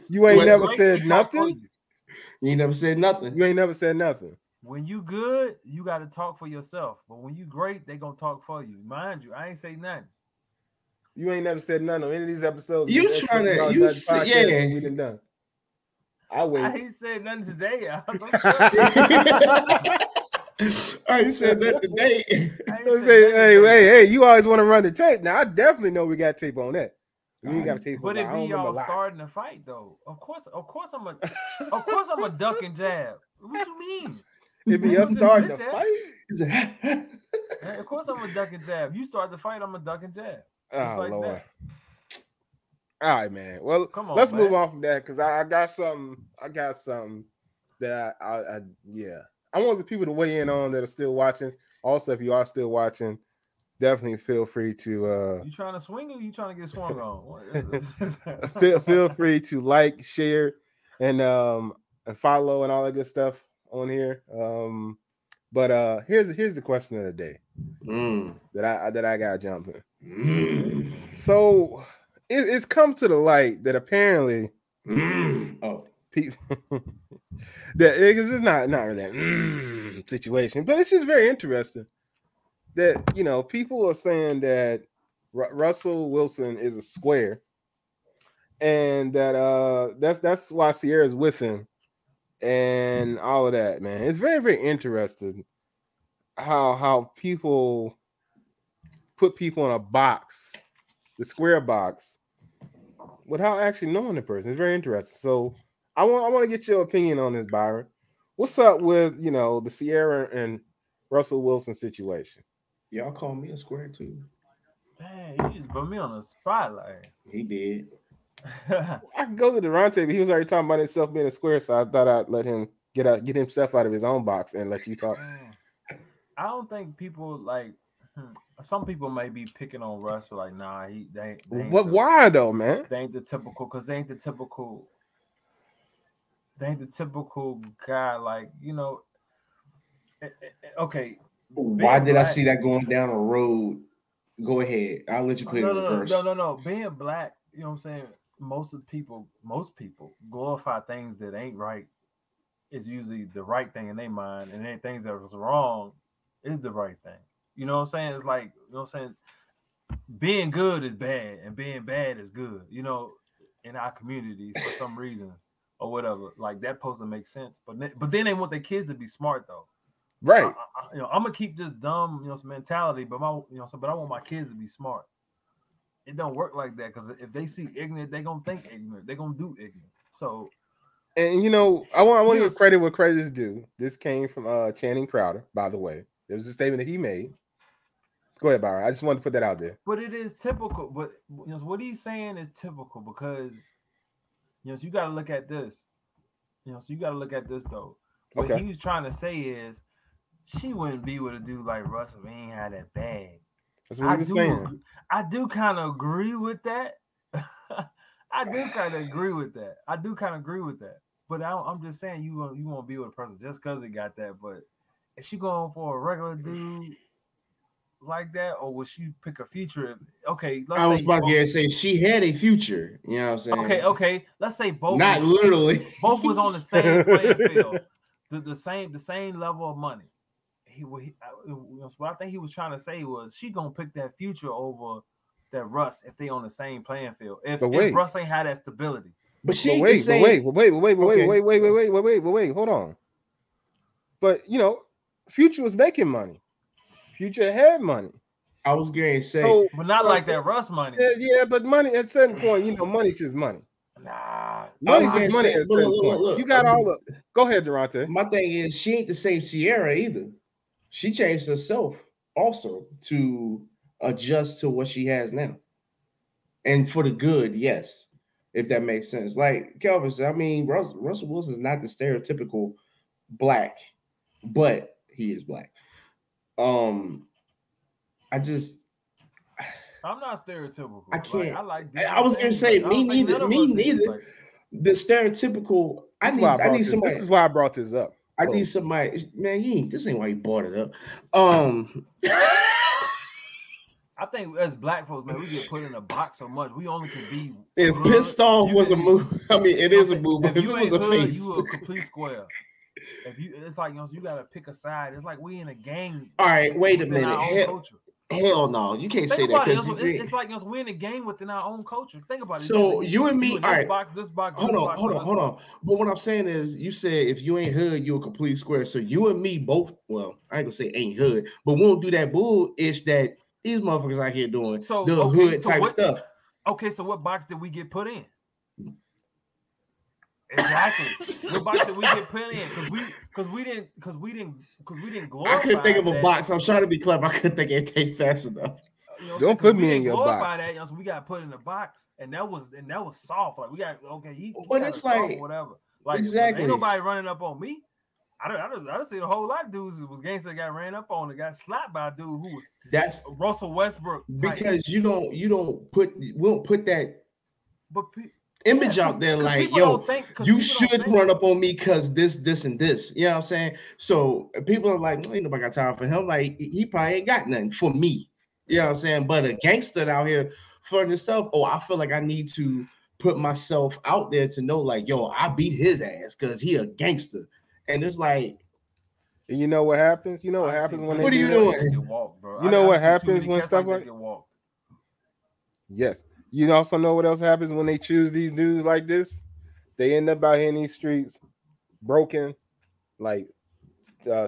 You ain't never said nothing. You ain't never said nothing. You ain't never said nothing. When you good, you got to talk for yourself. But when you great, they gonna talk for you. Mind you, I ain't say nothing. You ain't never said nothing on any of these episodes. You trying to, you say, yeah. We done. I wait. I ain't said nothing today. Oh, you said that today. Hey, you always want to run the tape. Now I definitely know we got tape on that. We ain't got tape. But it be y'all starting to fight though. Of course I'm a duck and jab. What you mean? It be us starting to fight. Of course I'm a duck and jab. You start the fight, I'm a duck and jab. Oh like Lord. That. All right, man. Well, let's move on from that because I got something. I got something that I want the people to weigh in on that are still watching. Also, if you are still watching, definitely feel free to. You trying to swing or you trying to get swung on? feel free to like, share, and follow and all that good stuff on here. But here's the question of the day that I got to jump in. So it's come to the light that apparently people that it's not really that situation, but it's just very interesting that people are saying that Russell Wilson is a square, and that that's why Ciara's with him, and all of that. Man, it's very, very interesting how people put people in a box, the square box, without actually knowing the person. It's very interesting. So I want to get your opinion on this, Byron. What's up with the Ciara and Russell Wilson situation? Y'all call me a square too. Dang, you just put me on the spotlight. He did. I can go to Durante, but he was already talking about himself being a square, so I thought I'd let him get himself out of his own box and let you talk. I don't think people like. Some people may be picking on Russ for like, nah, they ain't why though, man? They ain't the typical, because they ain't the typical guy, like, okay. Why did I see that going down a road? Go ahead. I'll let you put it in reverse. No. Being black, you know what I'm saying? Most people glorify things that ain't right is usually the right thing in their mind, and then things that was wrong is the right thing. You know what I'm saying? It's like, being good is bad and being bad is good, in our community for some reason or whatever. Like, that supposed to make sense. But then they want their kids to be smart though. Right. I'm gonna keep this dumb, mentality, but but I want my kids to be smart. It don't work like that, because if they see ignorant, they're gonna think ignorant. They're gonna do ignorant. So, and I want to give credit where credit is due. This came from Channing Crowder, by the way. There was a statement that he made. Go ahead, Byron. I just wanted to put that out there. But it is typical. But what he's saying is typical, because so you got to look at this. So you got to look at this though. What he was trying to say is, she wouldn't be with a dude like Russ if he ain't had that bag. That's what he was saying. I do kind of agree with that. I do kind of agree with that. But I'm just saying, you won't be with a person just because he got that. But is she going for a regular dude like that, or would she pick a future? Okay, I was about to say she had a future. You know what I'm saying? Okay. Let's say both. Not literally. Both was on the same playing field, the same level of money. What I think he was trying to say was, she gonna pick that future over that Russ if they on the same playing field. If Russ ain't had that stability. But wait, hold on. But Future was making money. Future had money. I was going to say, but not like that Russ money. Yeah, but money at a certain point, money's just money. Nah, money's just money at a certain point. Look, you got all the. Go ahead, Durante. My thing is, she ain't the same Ciara either. She changed herself also to adjust to what she has now, and for the good, yes, if that makes sense. Like Kelvin said, I mean, Russell Wilson is not the stereotypical black, but he is black. I'm not stereotypical. I can't. I was gonna say me neither. The stereotypical. This is why I brought this up. I need somebody. Man, this ain't why you brought it up. I think as black folks, man, we get put in a box so much. We only can be. If pissed off was a move, I mean, it is a move. But if it was a face, you a complete square. it's like you gotta pick a side. It's like we in a gang. All right, wait a minute. Hell no, you can't say that because it's like we're in a game within our own culture. Think about it. So you and me, all right. This box. Hold on. But what I'm saying is, you said if you ain't hood, you a complete square. So you and me both. Well, I ain't gonna say ain't hood, but we won't do that bullish that these motherfuckers out here doing. The hood type stuff. Okay, so what box did we get put in? Exactly. What box did we get put in? Because we didn't glorify. I couldn't think of a box. I'm trying to be clever. I couldn't think of anything fast enough. Don't put me in your box. That, so we got put in a box, and that was soft. Like we got but it's like whatever. Like exactly. Ain't nobody running up on me. I don't see a whole lot of dudes that was gangster that got ran up on and got slapped by a dude who was Russell Westbrook type. Because we don't put that image out there like, yo, you should run up on me because this and this. You know what I'm saying? So people are like, ain't nobody got time for him. Like he probably ain't got nothing for me. You know what I'm saying? But a gangster out here for this stuff, I feel like I need to put myself out there to know, like, yo, I beat his ass because he a gangster. And it's like, you know what happens? You know what happens when what are you doing? You know what happens when stuff like yes. You also know what else happens when they choose these dudes like this? They end up out here in these streets broken, like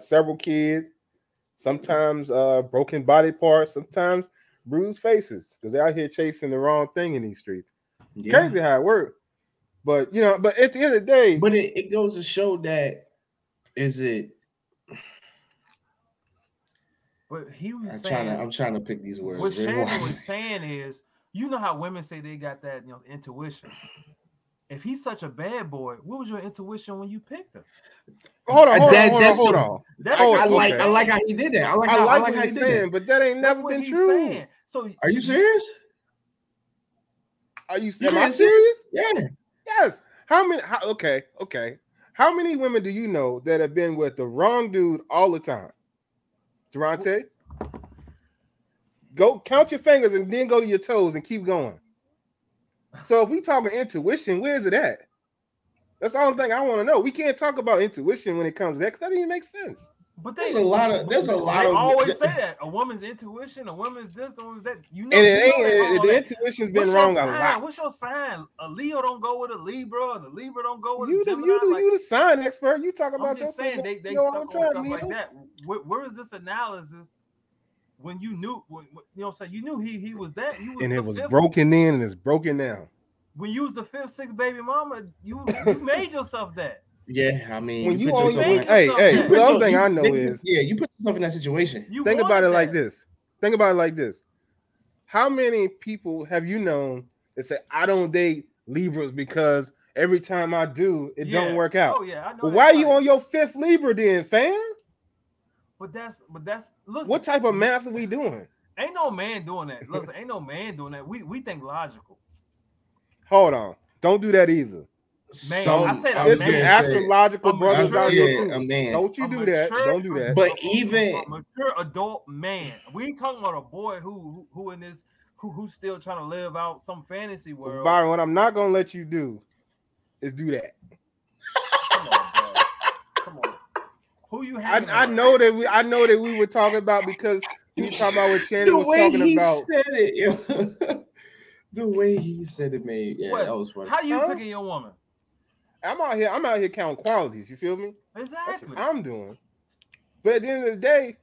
several kids, sometimes broken body parts, sometimes bruised faces, because they're out here chasing the wrong thing in these streets. It's crazy how it works. But but at the end of the day, but it goes to show that But he was I'm trying to pick these words. What Shannon was saying is, you know how women say they got that intuition. If he's such a bad boy, what was your intuition when you picked him? Hold on. I like how he did that. I like how he's saying, but that ain't never been true. Saying. So are you serious? Am I serious? Yeah. Yes. Okay. How many women do you know that have been with the wrong dude all the time? Durante? Go count your fingers and then go to your toes and keep going. So if we talking intuition, where is it at? That's the only thing I want to know. We can't talk about intuition when it comes to that because that doesn't even make sense. But there's a lot of always say that a woman's intuition, a woman's this, a woman's that. And it ain't the intuition's been wrong a lot. What's your sign? A Leo don't go with a Libra, and the Libra don't go with you. You the sign expert. You talk about your saying they stuck on stuff like that. Where is this analysis? When you knew, you know what I'm saying? You knew he was that. And it was broken in and it's broken now. When you was the 5th, 6th baby mama, you made yourself that. Yeah, I mean, when you on your the other thing I know is you put yourself in that situation. Think about it like this. How many people have you known that say I don't date Libras because every time I do, it don't work out? Oh yeah, I know. Well, why are you on your 5th Libra then, fam? But that's listen. What type of math are we doing? Ain't no man doing that. Listen, ain't no man doing that. We think logical. Hold on. Don't do that either. Man, I said there's some astrological brothers out here too. Don't you do that. Don't do that. But even a mature adult man. We ain't talking about a boy who in this who's still trying to live out some fantasy world. Byron, what I'm not gonna let you do is do that. Come on. Who you have? I know that we were talking about because we were talking about what Shannon was talking about. Said it, the way he said it, man. Yeah, that was funny. How you picking your woman? I'm out here counting qualities. You feel me? Exactly. That's what I'm doing. But at the end of the day,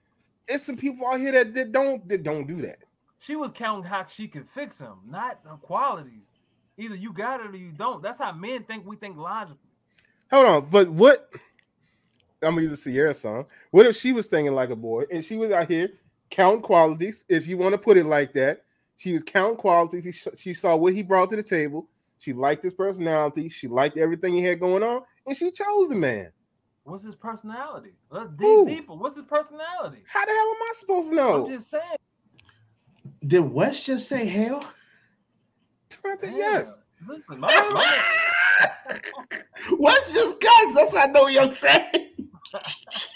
it's some people out here that don't do that. She was counting how she could fix him, not her qualities. Either you got it or you don't. That's how men think. We think logically. Hold on, but what? I'm gonna use a Ciara song. What if she was thinking like a boy and she was out here counting qualities? If you want to put it like that, she was counting qualities. She saw what he brought to the table. She liked his personality. She liked everything he had going on, and she chose the man. What's his personality? Let's dig deeper. What's his personality? How the hell am I supposed to know? I'm just saying. Did West just say hell? Yes. Listen, West just cuss. That's I know what I'm saying.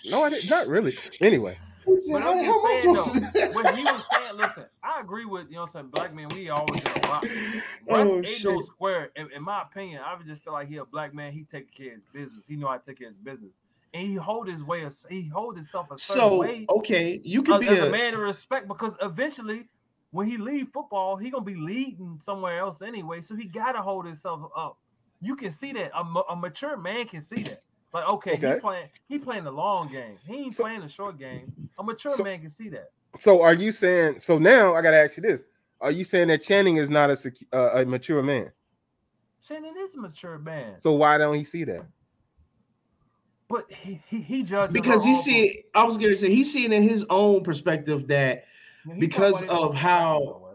No, I didn't. Not really. Anyway. But I'm just saying, though, when he was saying, listen, I agree with, you know what I'm saying, black men, we always in a rock. West ain't no square. In my opinion, I just feel like he a black man. He take care of his business. He know how to take care of his business. and he hold himself a certain way. Okay, you can be a man of respect, because eventually when he leave football, he gonna be leading somewhere else anyway. So he gotta hold himself up. You can see that a mature man can see that. Like, okay. He playing the long game. He ain't playing the short game. A mature man can see that. So are you saying? So now I gotta ask you this: are you saying that Channing is not a mature man? Channing is a mature man. So why don't he see that? But he judges because he see. I was going to say he's seeing in his own perspective that because of how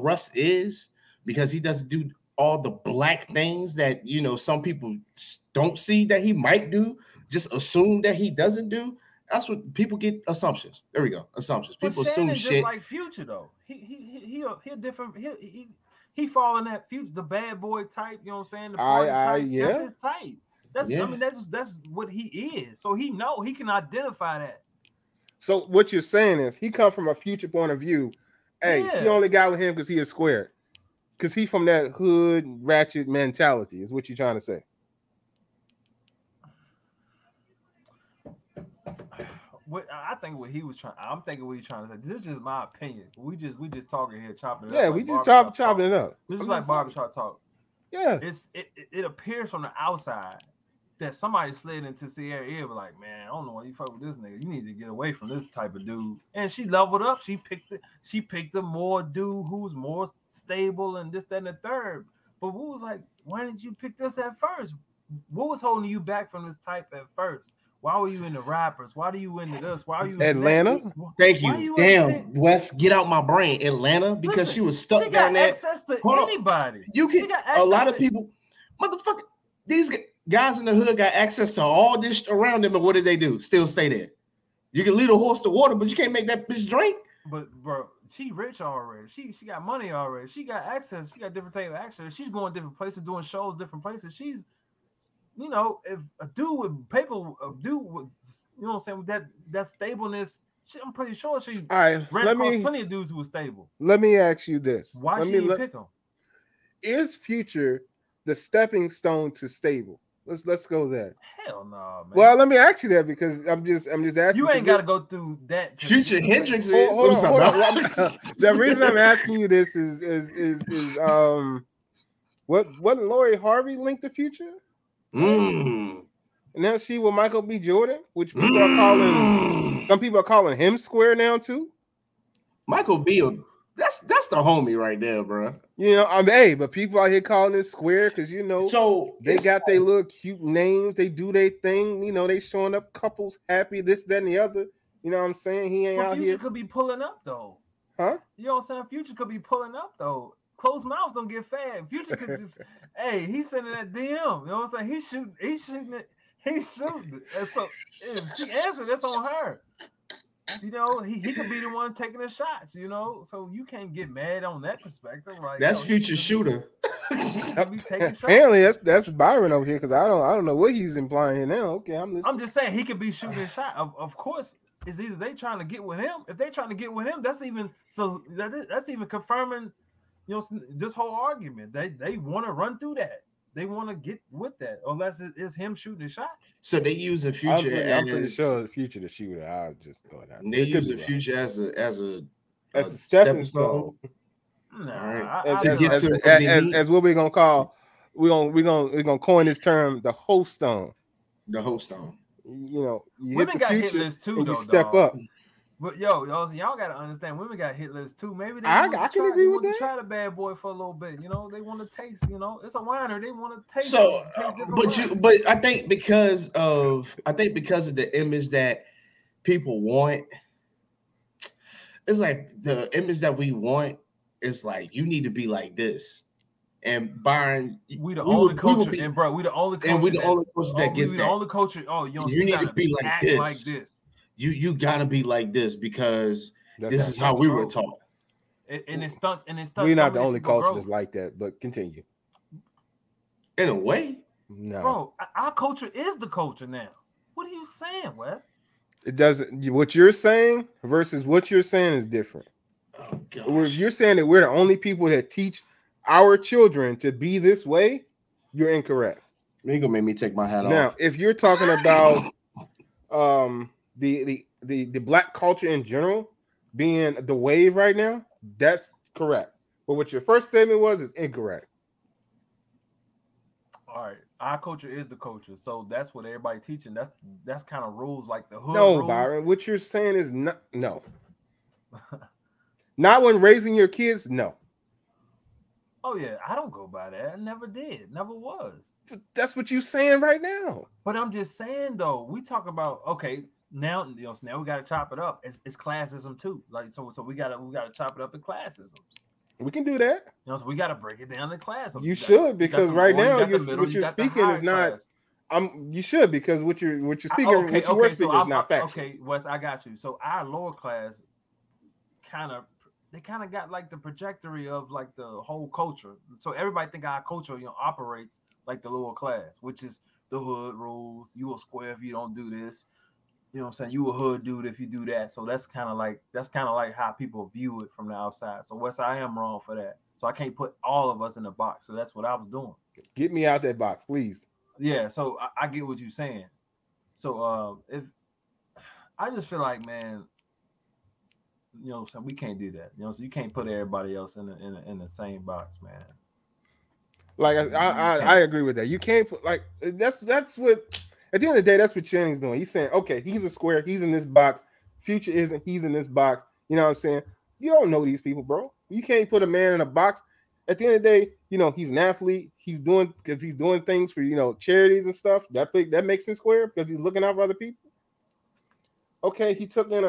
Russ is, because he doesn't do all the black things that some people don't see that he might do, just assume that he doesn't do. That's what people get, assumptions. There we go, assumptions. People assume shit. Just like Future though. He different. He fall in that Future, the bad boy type. You know what I'm saying? The boy type. Yeah. That's his type. I mean, that's what he is. So he can identify that. So what you're saying is he come from a Future point of view. Hey, she only got with him because he is square. Because he from that hood ratchet mentality is what you're trying to say. I'm thinking what he's trying to say. This is just my opinion. We just talking here, chopping it up. Yeah, we just chopping it up. This is like barbershop talk. Yeah. It appears from the outside that somebody slid into Ciara's ear, but like, man, I don't know why you fuck with this nigga. You need to get away from this type of dude. And she leveled up. She picked a more dude who's more stable and this, that, and the third. But Wu was like, why didn't you pick this at first? What was holding you back from this type at first? Why were you into rappers? Why do you into this? Why are you Atlanta? Thank you. Damn, Wes, get out my brain. Atlanta, because she was stuck down there. Access to anybody. You can. A lot of people, motherfucker. These guys in the hood got access to all this around them, and what did they do? Still stay there. You can lead a horse to water, but you can't make that bitch drink. But bro, she rich already. She got money already. She got access. She got different type of access. She's going different places, doing shows, different places. She's, if a dude with paper, with, what I'm saying, with that stableness, I'm pretty sure she ran across plenty of dudes who were stable. Let me ask you this: why she didn't pick him? Is Future the stepping stone to stable? Let's go there. Hell no, man. Well, let me ask you that because I'm just asking. You ain't got to go through that. Future Hendrix is. Hold on. The reason I'm asking you this is what Lori Harvey linked to Future? And now she with Michael B. Jordan, which people are calling. Some people are calling him square now too. Michael B. That's the homie right there, bro. But people out here calling it square because so they got their little cute names. They do their thing. They showing up couples happy, this, that, and the other. You know what I'm saying? He ain't out Future here. Could be pulling up though. Huh? You know what I'm saying? Future could be pulling up though. Closed mouths don't get fed. Future could just, he's sending that DM. You know what I'm saying? He's shooting it. And so if she answered, that's on her. He could be the one taking the shots, so you can't get mad on that perspective, right? That's Future shooter. He could be taking shots. Apparently that's Byron over here because I don't know what he's implying here now. Okay, I'm listening. I'm just saying he could be shooting a shot. Of course, it's either they trying to get with him. If they trying to get with him, that's even confirming, this whole argument. They want to run through that. They want to get with that, unless it's him shooting a shot. So they use a Future. I'm pretty sure the Future the shooter. I just thought that they use a Future as a stepping stone. Nah, as what we're gonna call. We're gonna coin this term the host stone. The host stone. You women got hit list too, though. Step up. But y'all gotta understand, women got hit lists too. Maybe they I can agree with that. Try the bad boy for a little bit. They want to taste. It's a whiner. They want to taste. So, but I think because of the image that people want, it's like the image that we want is like you need to be like this. And Byron, we the only culture that gets that. The only culture. Oh, you need to be like this. You gotta be like this because this is how we were taught. And it stunts. We're not the only culture that's like that, but continue. In a way, no, bro. Our culture is the culture now. What are you saying, Wes? It doesn't. What you're saying versus what you're saying is different. Oh gosh. If you're saying that we're the only people that teach our children to be this way, you're incorrect. You gonna make me take my hat off. Now, if you're talking about the black culture in general being the wave right now, that's correct. But what your first statement was is incorrect. All right, our culture is the culture, so that's what everybody teaching. That's kind of rules like the hood. No, rules. Byron, what you're saying is not not when raising your kids. No. Oh yeah, I don't go by that. I never did, never was. That's what you're saying right now. But I'm just saying though, we talk about okay. Now, now we got to chop it up. It's classism too. Like so we gotta chop it up in classisms. We can do that. So we got to break it down in class. You should, because right now what you're speaking is not. You should, because what you're speaking, what you were speaking is not factual. Okay, Wes, I got you. So our lower class kind of got like the trajectory of like the whole culture. So everybody think our culture operates like the lower class, which is the hood rules. You a square if you don't do this. You know what I'm saying? You a hood dude if you do that. So that's kind of like how people view it from the outside. So Wes, I am wrong for that. So I can't put all of us in a box. So that's what I was doing. Get me out that box, please. Yeah. So I get what you're saying. So if I just feel like, man, so we can't do that. So you can't put everybody else in the same box, man. Like I agree with that. You can't put like that's what. At the end of the day, that's what Channing's doing. He's saying, okay, he's a square. He's in this box. Future isn't. He's in this box. You know what I'm saying? You don't know these people, bro. You can't put a man in a box. At the end of the day, he's an athlete. He's doing things for, charities and stuff. That makes him square because he's looking out for other people. Okay, he took in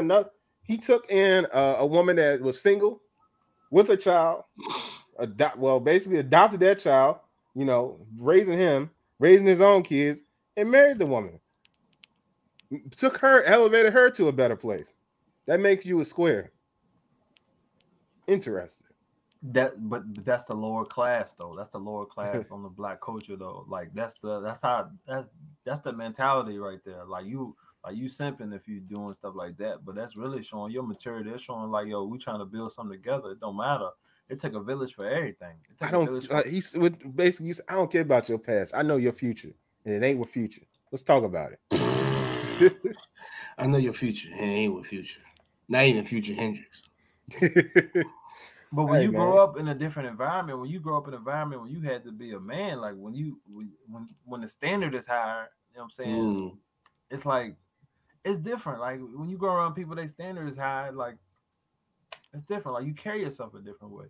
a woman that was single with a child. Basically adopted that child, raising his own kids. And married the woman. Elevated her to a better place. That makes you a square. Interesting. But that's the lower class though. That's the lower class on the black culture though. Like that's the mentality right there. Like you simping if you doing stuff like that. But that's really showing your maturity. It's showing like, yo, we trying to build something together. It don't matter. It take a village for everything. I don't care about your past. I know your future. And it ain't with Future. Let's talk about it. I know your future, and it ain't with Future. Not even Future Hendrix. But when you grow up in a different environment, when you had to be a man, like when the standard is higher, you know what I'm saying? It's like it's different. Like when you go around people, their standard is high, like it's different. Like you carry yourself a different way.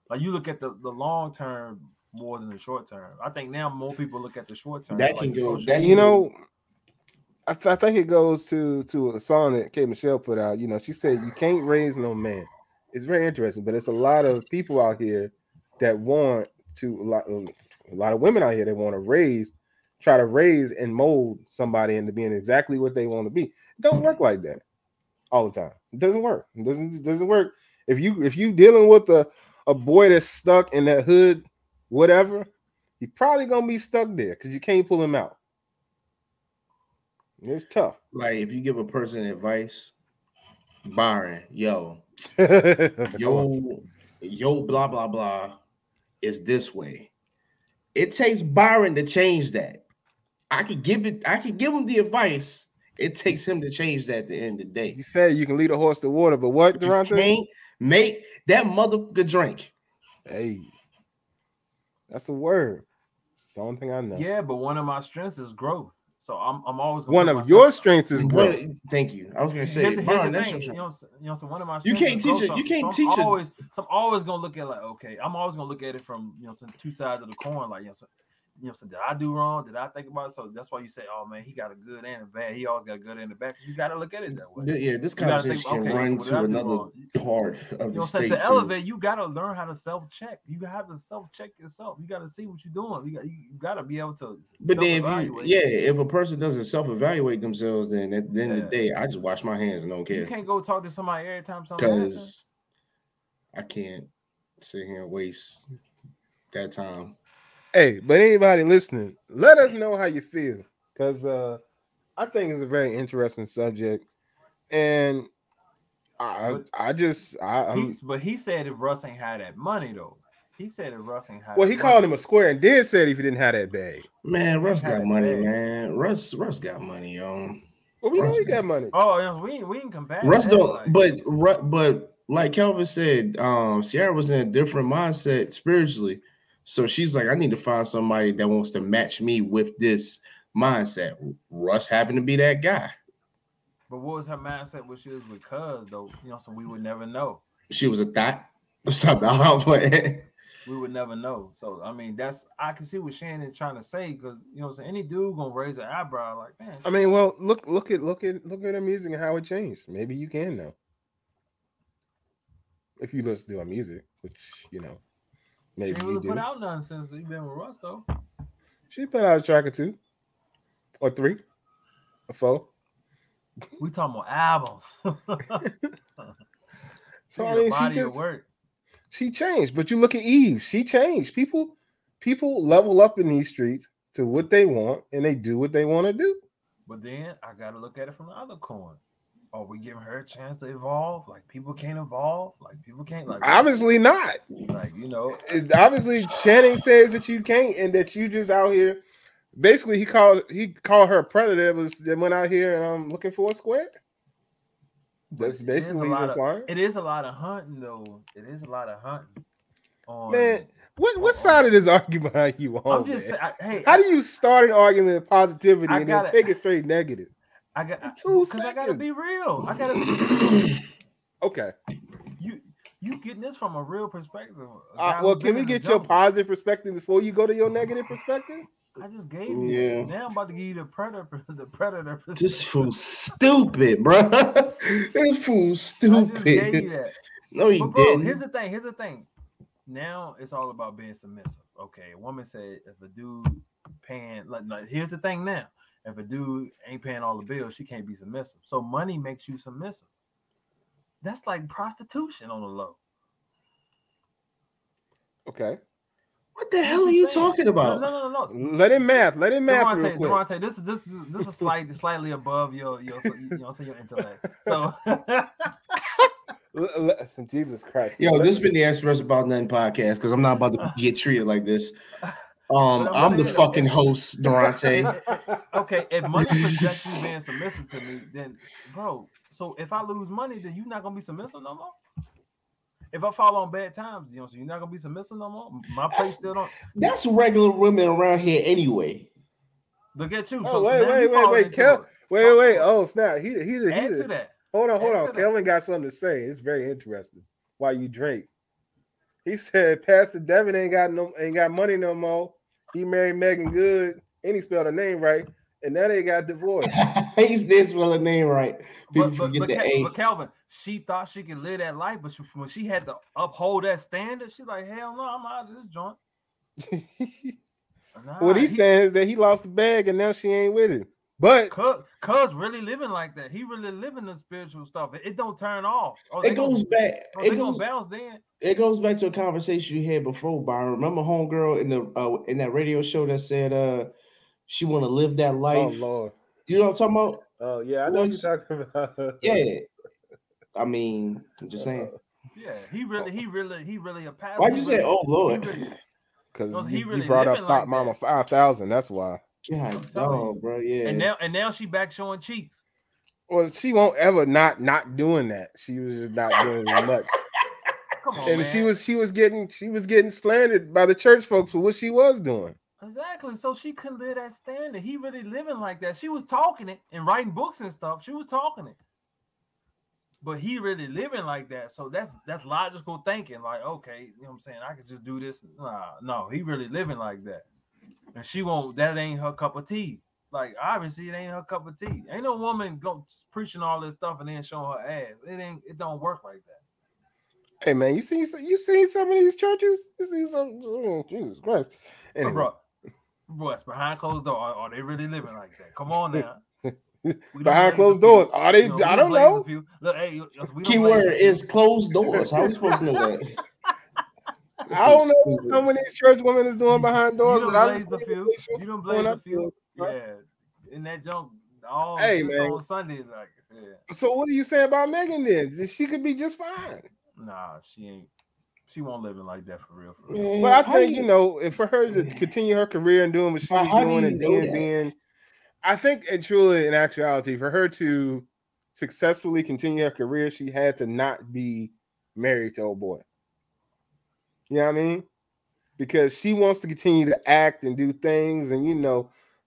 Like you look at the long term more than the short term. I think now more people look at the short term. That can go. I think it goes to a song that K. Michelle put out. She said you can't raise no man. It's very interesting, but it's a lot of people out here that want to. A lot of women out here that want to try to raise and mold somebody into being exactly what they want to be. It don't work like that all the time. It doesn't work. It doesn't work. If you dealing with a boy that's stuck in that hood, whatever, you're probably gonna be stuck there because you can't pull him out. It's tough. Like if you give a person advice, Byron, yo, blah blah blah, is this way. It takes Byron to change that. I could give him the advice. It takes him to change that at the end of the day. You say you can lead a horse to water, but what, Durante? You can't make that motherfucker drink. Hey. That's a word. It's the only thing I know. Yeah, but one of my strengths is growth. So I'm always one of your strengths is growth. Thank you. I was going to say, so one of my you can't teach it. You can't teach it. So I'm always going to look at like, okay, I'm always going to look at it from two sides of the coin. Like, so did I do wrong? Did I think about it? So that's why you say, oh man, he got a good and a bad. He always got a good and a bad. You got to look at it that way. Yeah, this conversation can run to another part of the state. To elevate, you got to learn how to self-check. You have to self-check yourself. You got to see what you're doing. You got to be able to. But then, if a person doesn't self-evaluate themselves, then at the end of the day, I just wash my hands and don't care. You can't go talk to somebody every time something happens. I can't sit here and waste that time. Hey, but anybody listening, let us know how you feel, because I think it's a very interesting subject, and but he said if Russ ain't had that money though. He said that Russ ain't had. Well, he called him a square and did said if he didn't have that bag. Man, Russ got money, man. Russ got money, yo. Well, we know he got money. Oh, yeah, we ain't compare. Russ don't, but like Kelvin said, Ciara was in a different mindset spiritually. So she's like, I need to find somebody that wants to match me with this mindset. Russ happened to be that guy. But what was her mindset when she was with Cuz, though? So we would never know. She was a thought or something. We would never know. So I mean, I can see what Shannon's trying to say because any dude gonna raise an eyebrow like, man. I mean, well, look at her music and how it changed. Maybe you can know if you listen to her music, which maybe she you put out none since you've been with Russ though. She put out a track or 2, or 3, or 4. We talking about albums. So I mean, she changed. But you look at Eve, she changed. People level up in these streets to what they want, and they do what they want to do. But then I gotta look at it from the other coin. Are we giving her a chance to evolve? Like people can't evolve. Like people can't. Like obviously not. Like obviously Channing says that you can't, and that you just out here. Basically, he called her a predator that went out here and looking for a square. That's basically what he's implying. It is a lot of hunting, though. It is a lot of hunting. Man, what side of this argument are you on? I'm just saying. Hey, how do you start an argument of positivity and then take it straight negative? Because I gotta be real. I gotta be okay. You getting this from a real perspective. Well, can we get your positive perspective before you go to your negative perspective? I just gave you. Yeah. Now I'm about to give you the predator perspective. This fool's stupid, bro. This fool's stupid. I just gave you that. No, you didn't. Here's the thing. Now it's all about being submissive. Okay, a woman said if a dude paying like here's the thing now. If a dude ain't paying all the bills, she can't be submissive. So money makes you submissive. That's like prostitution on the low. Okay. What the hell are you talking about? No. Let him math. Durante, this is slightly above your intellect. So Jesus Christ. Yo, this has been the Express About Nothing podcast because I'm not about to get treated like this. I'm the fucking host, Durante. Okay, if money projects you being submissive to me, then bro, so if I lose money, then you're not gonna be submissive no more? If I fall on bad times, so you're not gonna be submissive no more. My place still don't. That's regular women around here anyway. Look at you. Oh, wait, Kel. Wait. Oh, snap. He add to that. Hold on. Kelvin got something to say. It's very interesting. Why you drink? He said Pastor Devin ain't got money no more. He married Megan Good, and he spelled her name right, and now they got divorced. He did spell her name right. But Kelvin, she thought she could live that life, but when she had to uphold that standard, she's like, hell no, I'm out of this joint. What he's saying is that he lost the bag, and now she ain't with him. But Cuz really living like that. He really living the spiritual stuff. It don't turn off. It goes back. They gonna bounce then. It goes back to a conversation you had before, Byron. Remember homegirl in that radio show that said she want to live that life. Oh Lord. You know what I'm talking about? Oh yeah, I know what you're talking about. Yeah. I mean, I'm just saying. Yeah, he really a pastor. Why'd you say oh Lord? Because he brought up Thought like Mama 5,000, that's why. God, bro, yeah. And now she back showing cheeks. Well, she won't ever not doing that. She was just not doing as much. Come on, and man. she was getting slandered by the church folks for what she was doing. Exactly. So she couldn't live that standard. He really living like that. She was talking it and writing books and stuff. She was talking it. But he really living like that. So that's logical thinking. Like, okay, you know what I'm saying? I could just do this. No, he really living like that. And she won't, that ain't her cup of tea. Like, obviously, it ain't her cup of tea. Ain't no woman go preaching all this stuff and then showing her ass. It don't work like that. Hey man, you seen some of these churches? You see some, oh, Jesus Christ. Anyway. Bro, it's behind closed doors. Are they really living like that? Come on now. Behind closed doors. Are they? I don't know. Look, hey, keyword is closed doors. How are we supposed to know that? I don't know what some of these church women is doing behind doors. You don't blaze a few. You don't blaze a few. Yeah. In that junk all on Sunday. Like, yeah. So what do you say about Megan then? She could be just fine. Nah, she ain't. She won't live it like that for real. Man, but I think, if for her to continue her career and doing what she was doing and then being, I think and truly in actuality, for her to successfully continue her career, she had to not be married to old boy. You know what I mean? Because she wants to continue to act and do things, and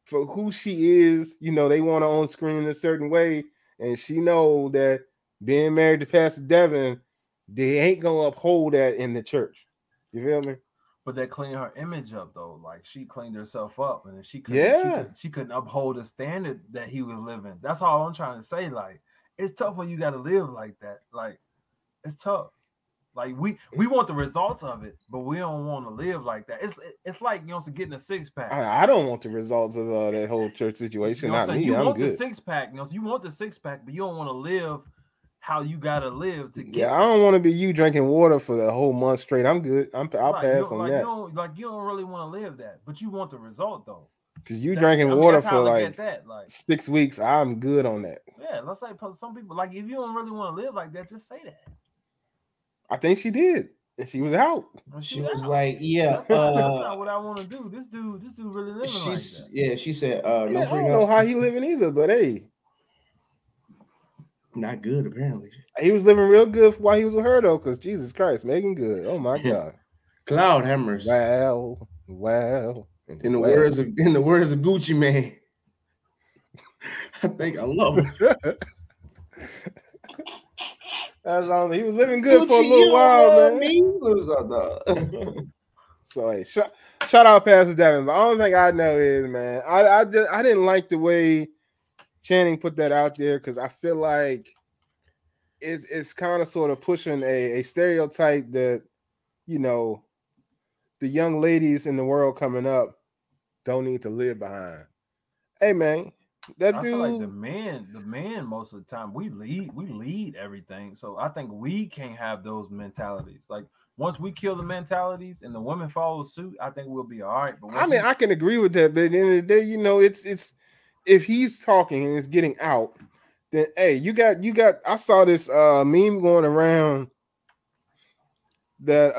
for who she is, they want her on screen in a certain way, and she know that being married to Pastor Devin, they ain't gonna uphold that in the church. You feel me? But they cleaned her image up though. Like she cleaned herself up, and she couldn't uphold the standard that he was living. That's all I'm trying to say. Like it's tough when you got to live like that. Like it's tough. Like we want the results of it, but we don't want to live like that. It's like getting a six pack. I don't want the results of that whole church situation. Not me. You I'm want good. the six pack. You want the six pack, but you don't want to live how you gotta live to get. Yeah, I don't want to be you drinking water for the whole month straight. I'm good. I'll pass on that. You don't really want to live that, but you want the result though. Because you drinking water for like 6 weeks, I'm good on that. Yeah, let's say some people if you don't really want to live like that, just say that. I think she did. And she was out. She was like, "Yeah, that's not what I want to do." This dude really living like that. Yeah, she said, I don't know how he living either, but hey. Not good, apparently. He was living real good while he was with her, though, because Jesus Christ, Megan good. Oh my God. Cloud hammers. Wow. In the words of Gucci Man. I think I love him. He was living good for a little while, man. So hey, shout out Pastor Devin. But the only thing I know is, man, I didn't like the way Channing put that out there because I feel like it's kind of sort of pushing a stereotype that the young ladies in the world coming up don't need to live behind. Hey man, I feel like the man most of the time we lead everything. So I think we can't have those mentalities. Like once we kill the mentalities and the women follow suit, I think we'll be all right. But I can agree with that, but at the end of the day, it's if he's talking and it's getting out, then hey, you got. I saw this meme going around that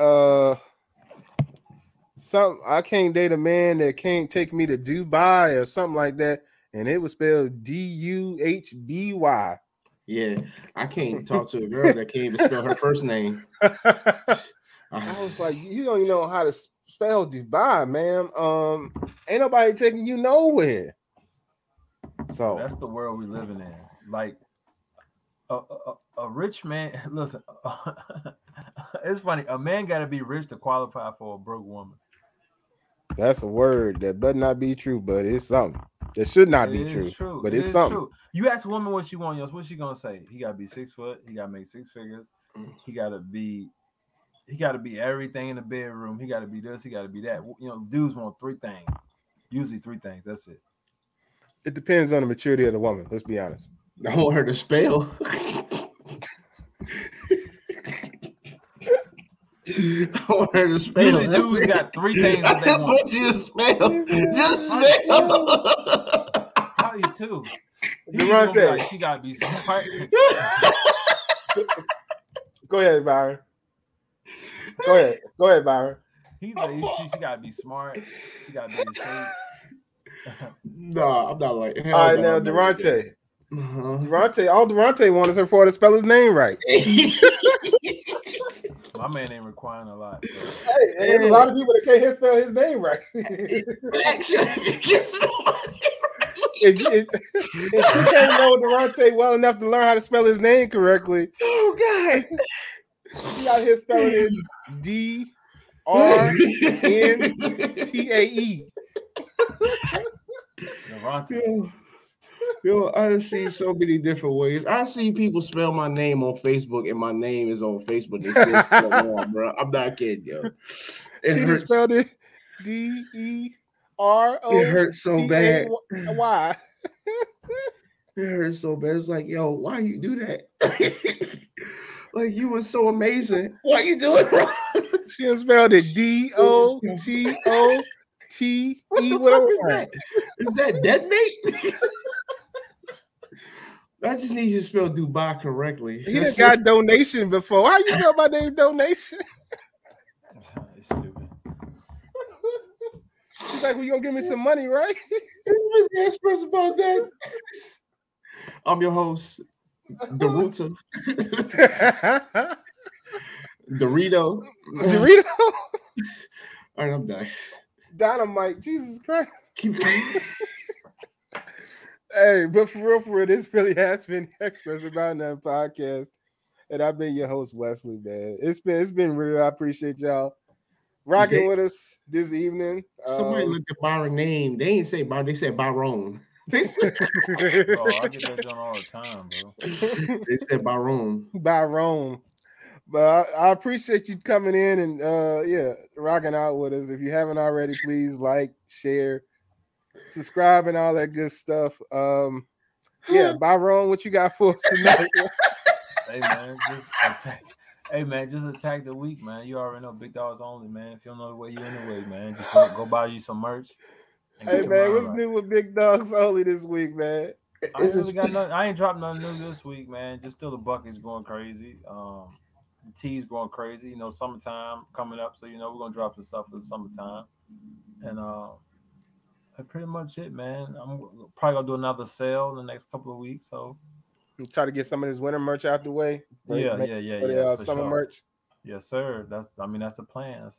I can't date a man that can't take me to Dubai or something like that, and it was spelled Duhby. Yeah, I can't talk to a girl that can't even spell her first name. I was like, you don't even know how to spell Dubai, man. Ain't nobody taking you nowhere. So that's the world we living in. Like a rich man. Listen, it's funny. A man got to be rich to qualify for a broke woman. That's a word that better not be true, but it's something. It should not be true, but it's something. True. You ask a woman what she wants, what's she gonna say? He gotta be 6 foot. He gotta make 6 figures. He gotta be everything in the bedroom. He gotta be this. He gotta be that. Dudes want 3 things. Usually 3 things. That's it. It depends on the maturity of the woman. Let's be honest. I want her to spell. I want her to spell. Usually dudes got 3 things that they want. What you spell? Just spell. Probably 2. Durante. She gotta be smart. Go ahead, Byron. Go ahead, Byron. She gotta be smart. She gotta be in shape. No, I'm not like. All right, now Durante. All Durante wanted is her for to spell his name right. My man ain't requiring a lot. So. Hey, there's a lot of people that can't spell his name right. If she can't know Durante well enough to learn how to spell his name correctly, oh God, she out here spelling it DRNTAE. Yo, I see so many different ways. I see people spell my name on Facebook, and my name is on Facebook. They still spell it wrong, bro. I'm not kidding, yo. She just spelled it DERO. It hurts so bad. Why? It hurts so bad. It's like, yo, why you do that? Like you were so amazing. Why you do it wrong? She done spelled it DOTOTE. What the fuck is that? Is that detonate? I just need you to spell Dubai correctly. He done got donation before. How you spell my name donation? like, well, you gonna give me some money, right? It's been express about that. I'm your host, Deruta. Dorito. Dorito. All right, I'm done. Dynamite. Jesus Christ. Keep going. Hey, but for real, this really has been Express About Nothing podcast, and I've been your host, Wesley. Man, it's been real. I appreciate y'all rocking with us this evening. Somebody looked at Byron's name. They didn't say Byron. They said Byron. They said, oh, I get that done all the time, bro. They said Byron. Byron. But I appreciate you coming in and rocking out with us. If you haven't already, please like, share, subscribe, and all that good stuff. Byron, what you got for us tonight? Hey man, just attack the week, man. You already know Big Dogs Only, man. If you don't know the way, you in the way, man. Just go buy you some merch. Hey man, what's new with Big Dogs Only this week, man? I ain't dropped nothing new this week, man. Just still the bucket's going crazy. The tea's going crazy. You know, summertime coming up, so you know we're gonna drop some stuff for the summertime. And that's pretty much it, man. I'm probably gonna do another sale in the next couple of weeks. So try to get some of this winter merch out the way. Yeah. Summer merch. Yes, sir. That's the plan.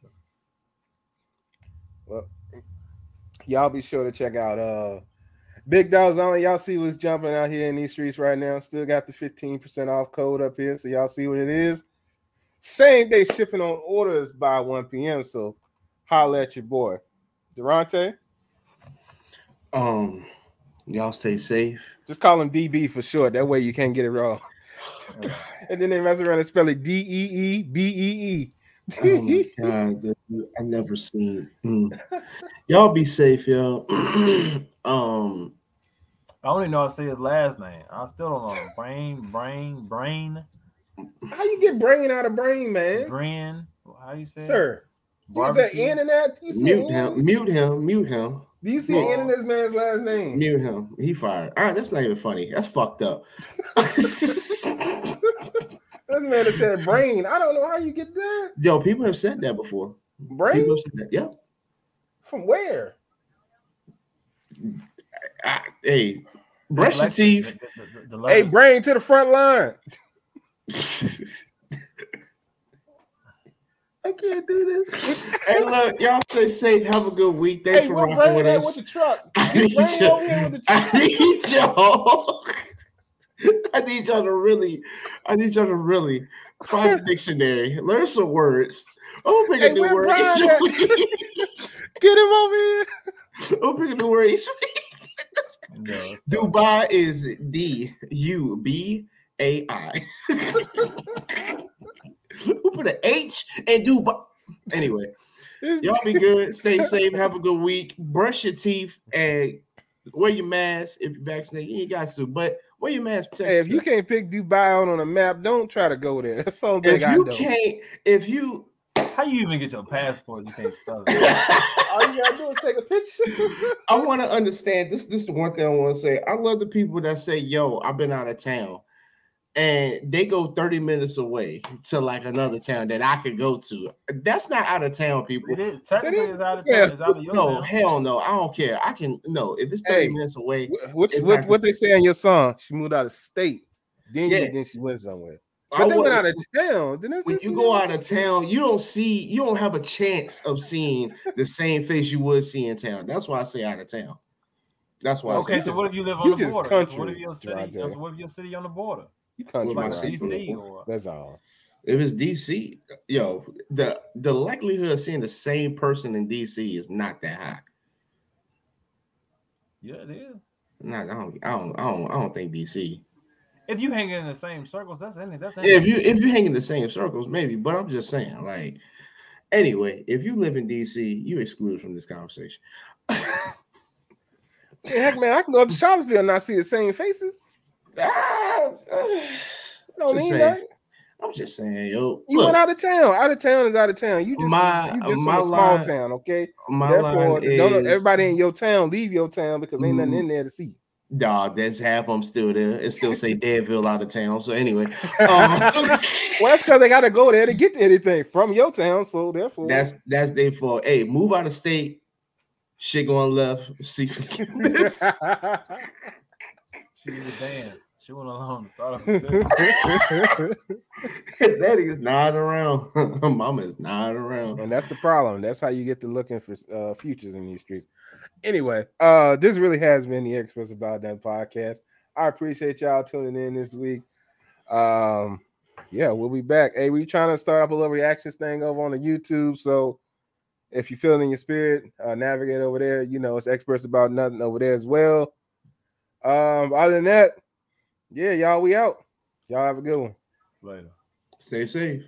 Well, y'all be sure to check out Big Dogs Only. Y'all see what's jumping out here in these streets right now. Still got the 15% off code up here, so y'all see what it is. Same day shipping on orders by 1 p.m. So holla at your boy. Durante. Y'all stay safe. Just call him DB for short. That way you can't get it wrong. And then they mess around and spell it DEEBEE. Oh my God, dude. I never seen. Y'all be safe, y'all. I only know how to say his last name. I still don't know. Brain. How you get brain out of brain, man? Brain. How you say Sir. Use that N in that? Mute him. Do you see N in this man's last name? Mute him. He fired. That's not even funny. That's fucked up. This man has said brain. I don't know how you get that. Yo, people have said that before. Brain? People have said that. Yeah. From where? Hey, brush your teeth. Hey, brain to the front line. I can't do this. Hey, look, y'all stay safe. Have a good week. Thanks for rocking with us. With the truck. I need y'all. I need y'all to really find a dictionary. Learn some words. I'm gonna pick a new word each week. Get him over here. I'm picking a new word each week. No, Dubai is DUBAI. Who put an H and Dubai? Anyway, y'all be good. Stay safe. Have a good week. Brush your teeth and wear your mask if you're vaccinated. You ain't got to, but wear your mask. Hey, if you can't pick Dubai out on a map, don't try to go there. That's all big. How you even get your passport? You can't spell it. All you gotta do is take a picture. I want to understand this. This is the one thing I want to say. I love the people that say, "Yo, I've been out of town," and they go 30 minutes away to like another town that I could go to. That's not out of town, people. It is technically it's out of town. It's out of your town. Hell no. I don't care. I can if it's 30 minutes away. What they say in your song? She moved out of state. Then she went somewhere. But they went out of town. When you go out of town, you don't have a chance of seeing the same face you would see in town. That's why I say out of town. That's why. Okay, so what if you live on the border? What if your city on the border? You country, like DC or that's all. If it's DC, the likelihood of seeing the same person in DC is not that high. Yeah, it is. I don't think DC. If you hang in the same circles, that's anything. If you hang in the same circles, maybe. But I'm just saying, like, anyway, if you live in DC, you excluded from this conversation. Heck, man, I can go up to Charlottesville and not see the same faces. Don't mean that. I'm just saying, yo. You went out of town. Out of town is out of town. You just from a small town, okay? Therefore, don't everybody in your town leave your town because ain't nothing in there to see. Dog, there's half of them still there. It still say Danville out of town. So anyway, well, that's because they got to go there to get to anything from your town. So therefore, that's their fault. Hey, move out of state. Shit going left. See forgiveness. She was a dance. She went along. That is not around. Mama is not around. And that's the problem. That's how you get to looking for futures in these streets. Anyway, this really has been the Express About That podcast. I appreciate y'all tuning in this week. Yeah, we'll be back. Hey, we trying to start up a little reactions thing over on the YouTube. So if you feel it in your spirit, navigate over there. You know, it's Experts About Nothing over there as well. Other than that, yeah, y'all, we out. Y'all have a good one. Later. Stay safe.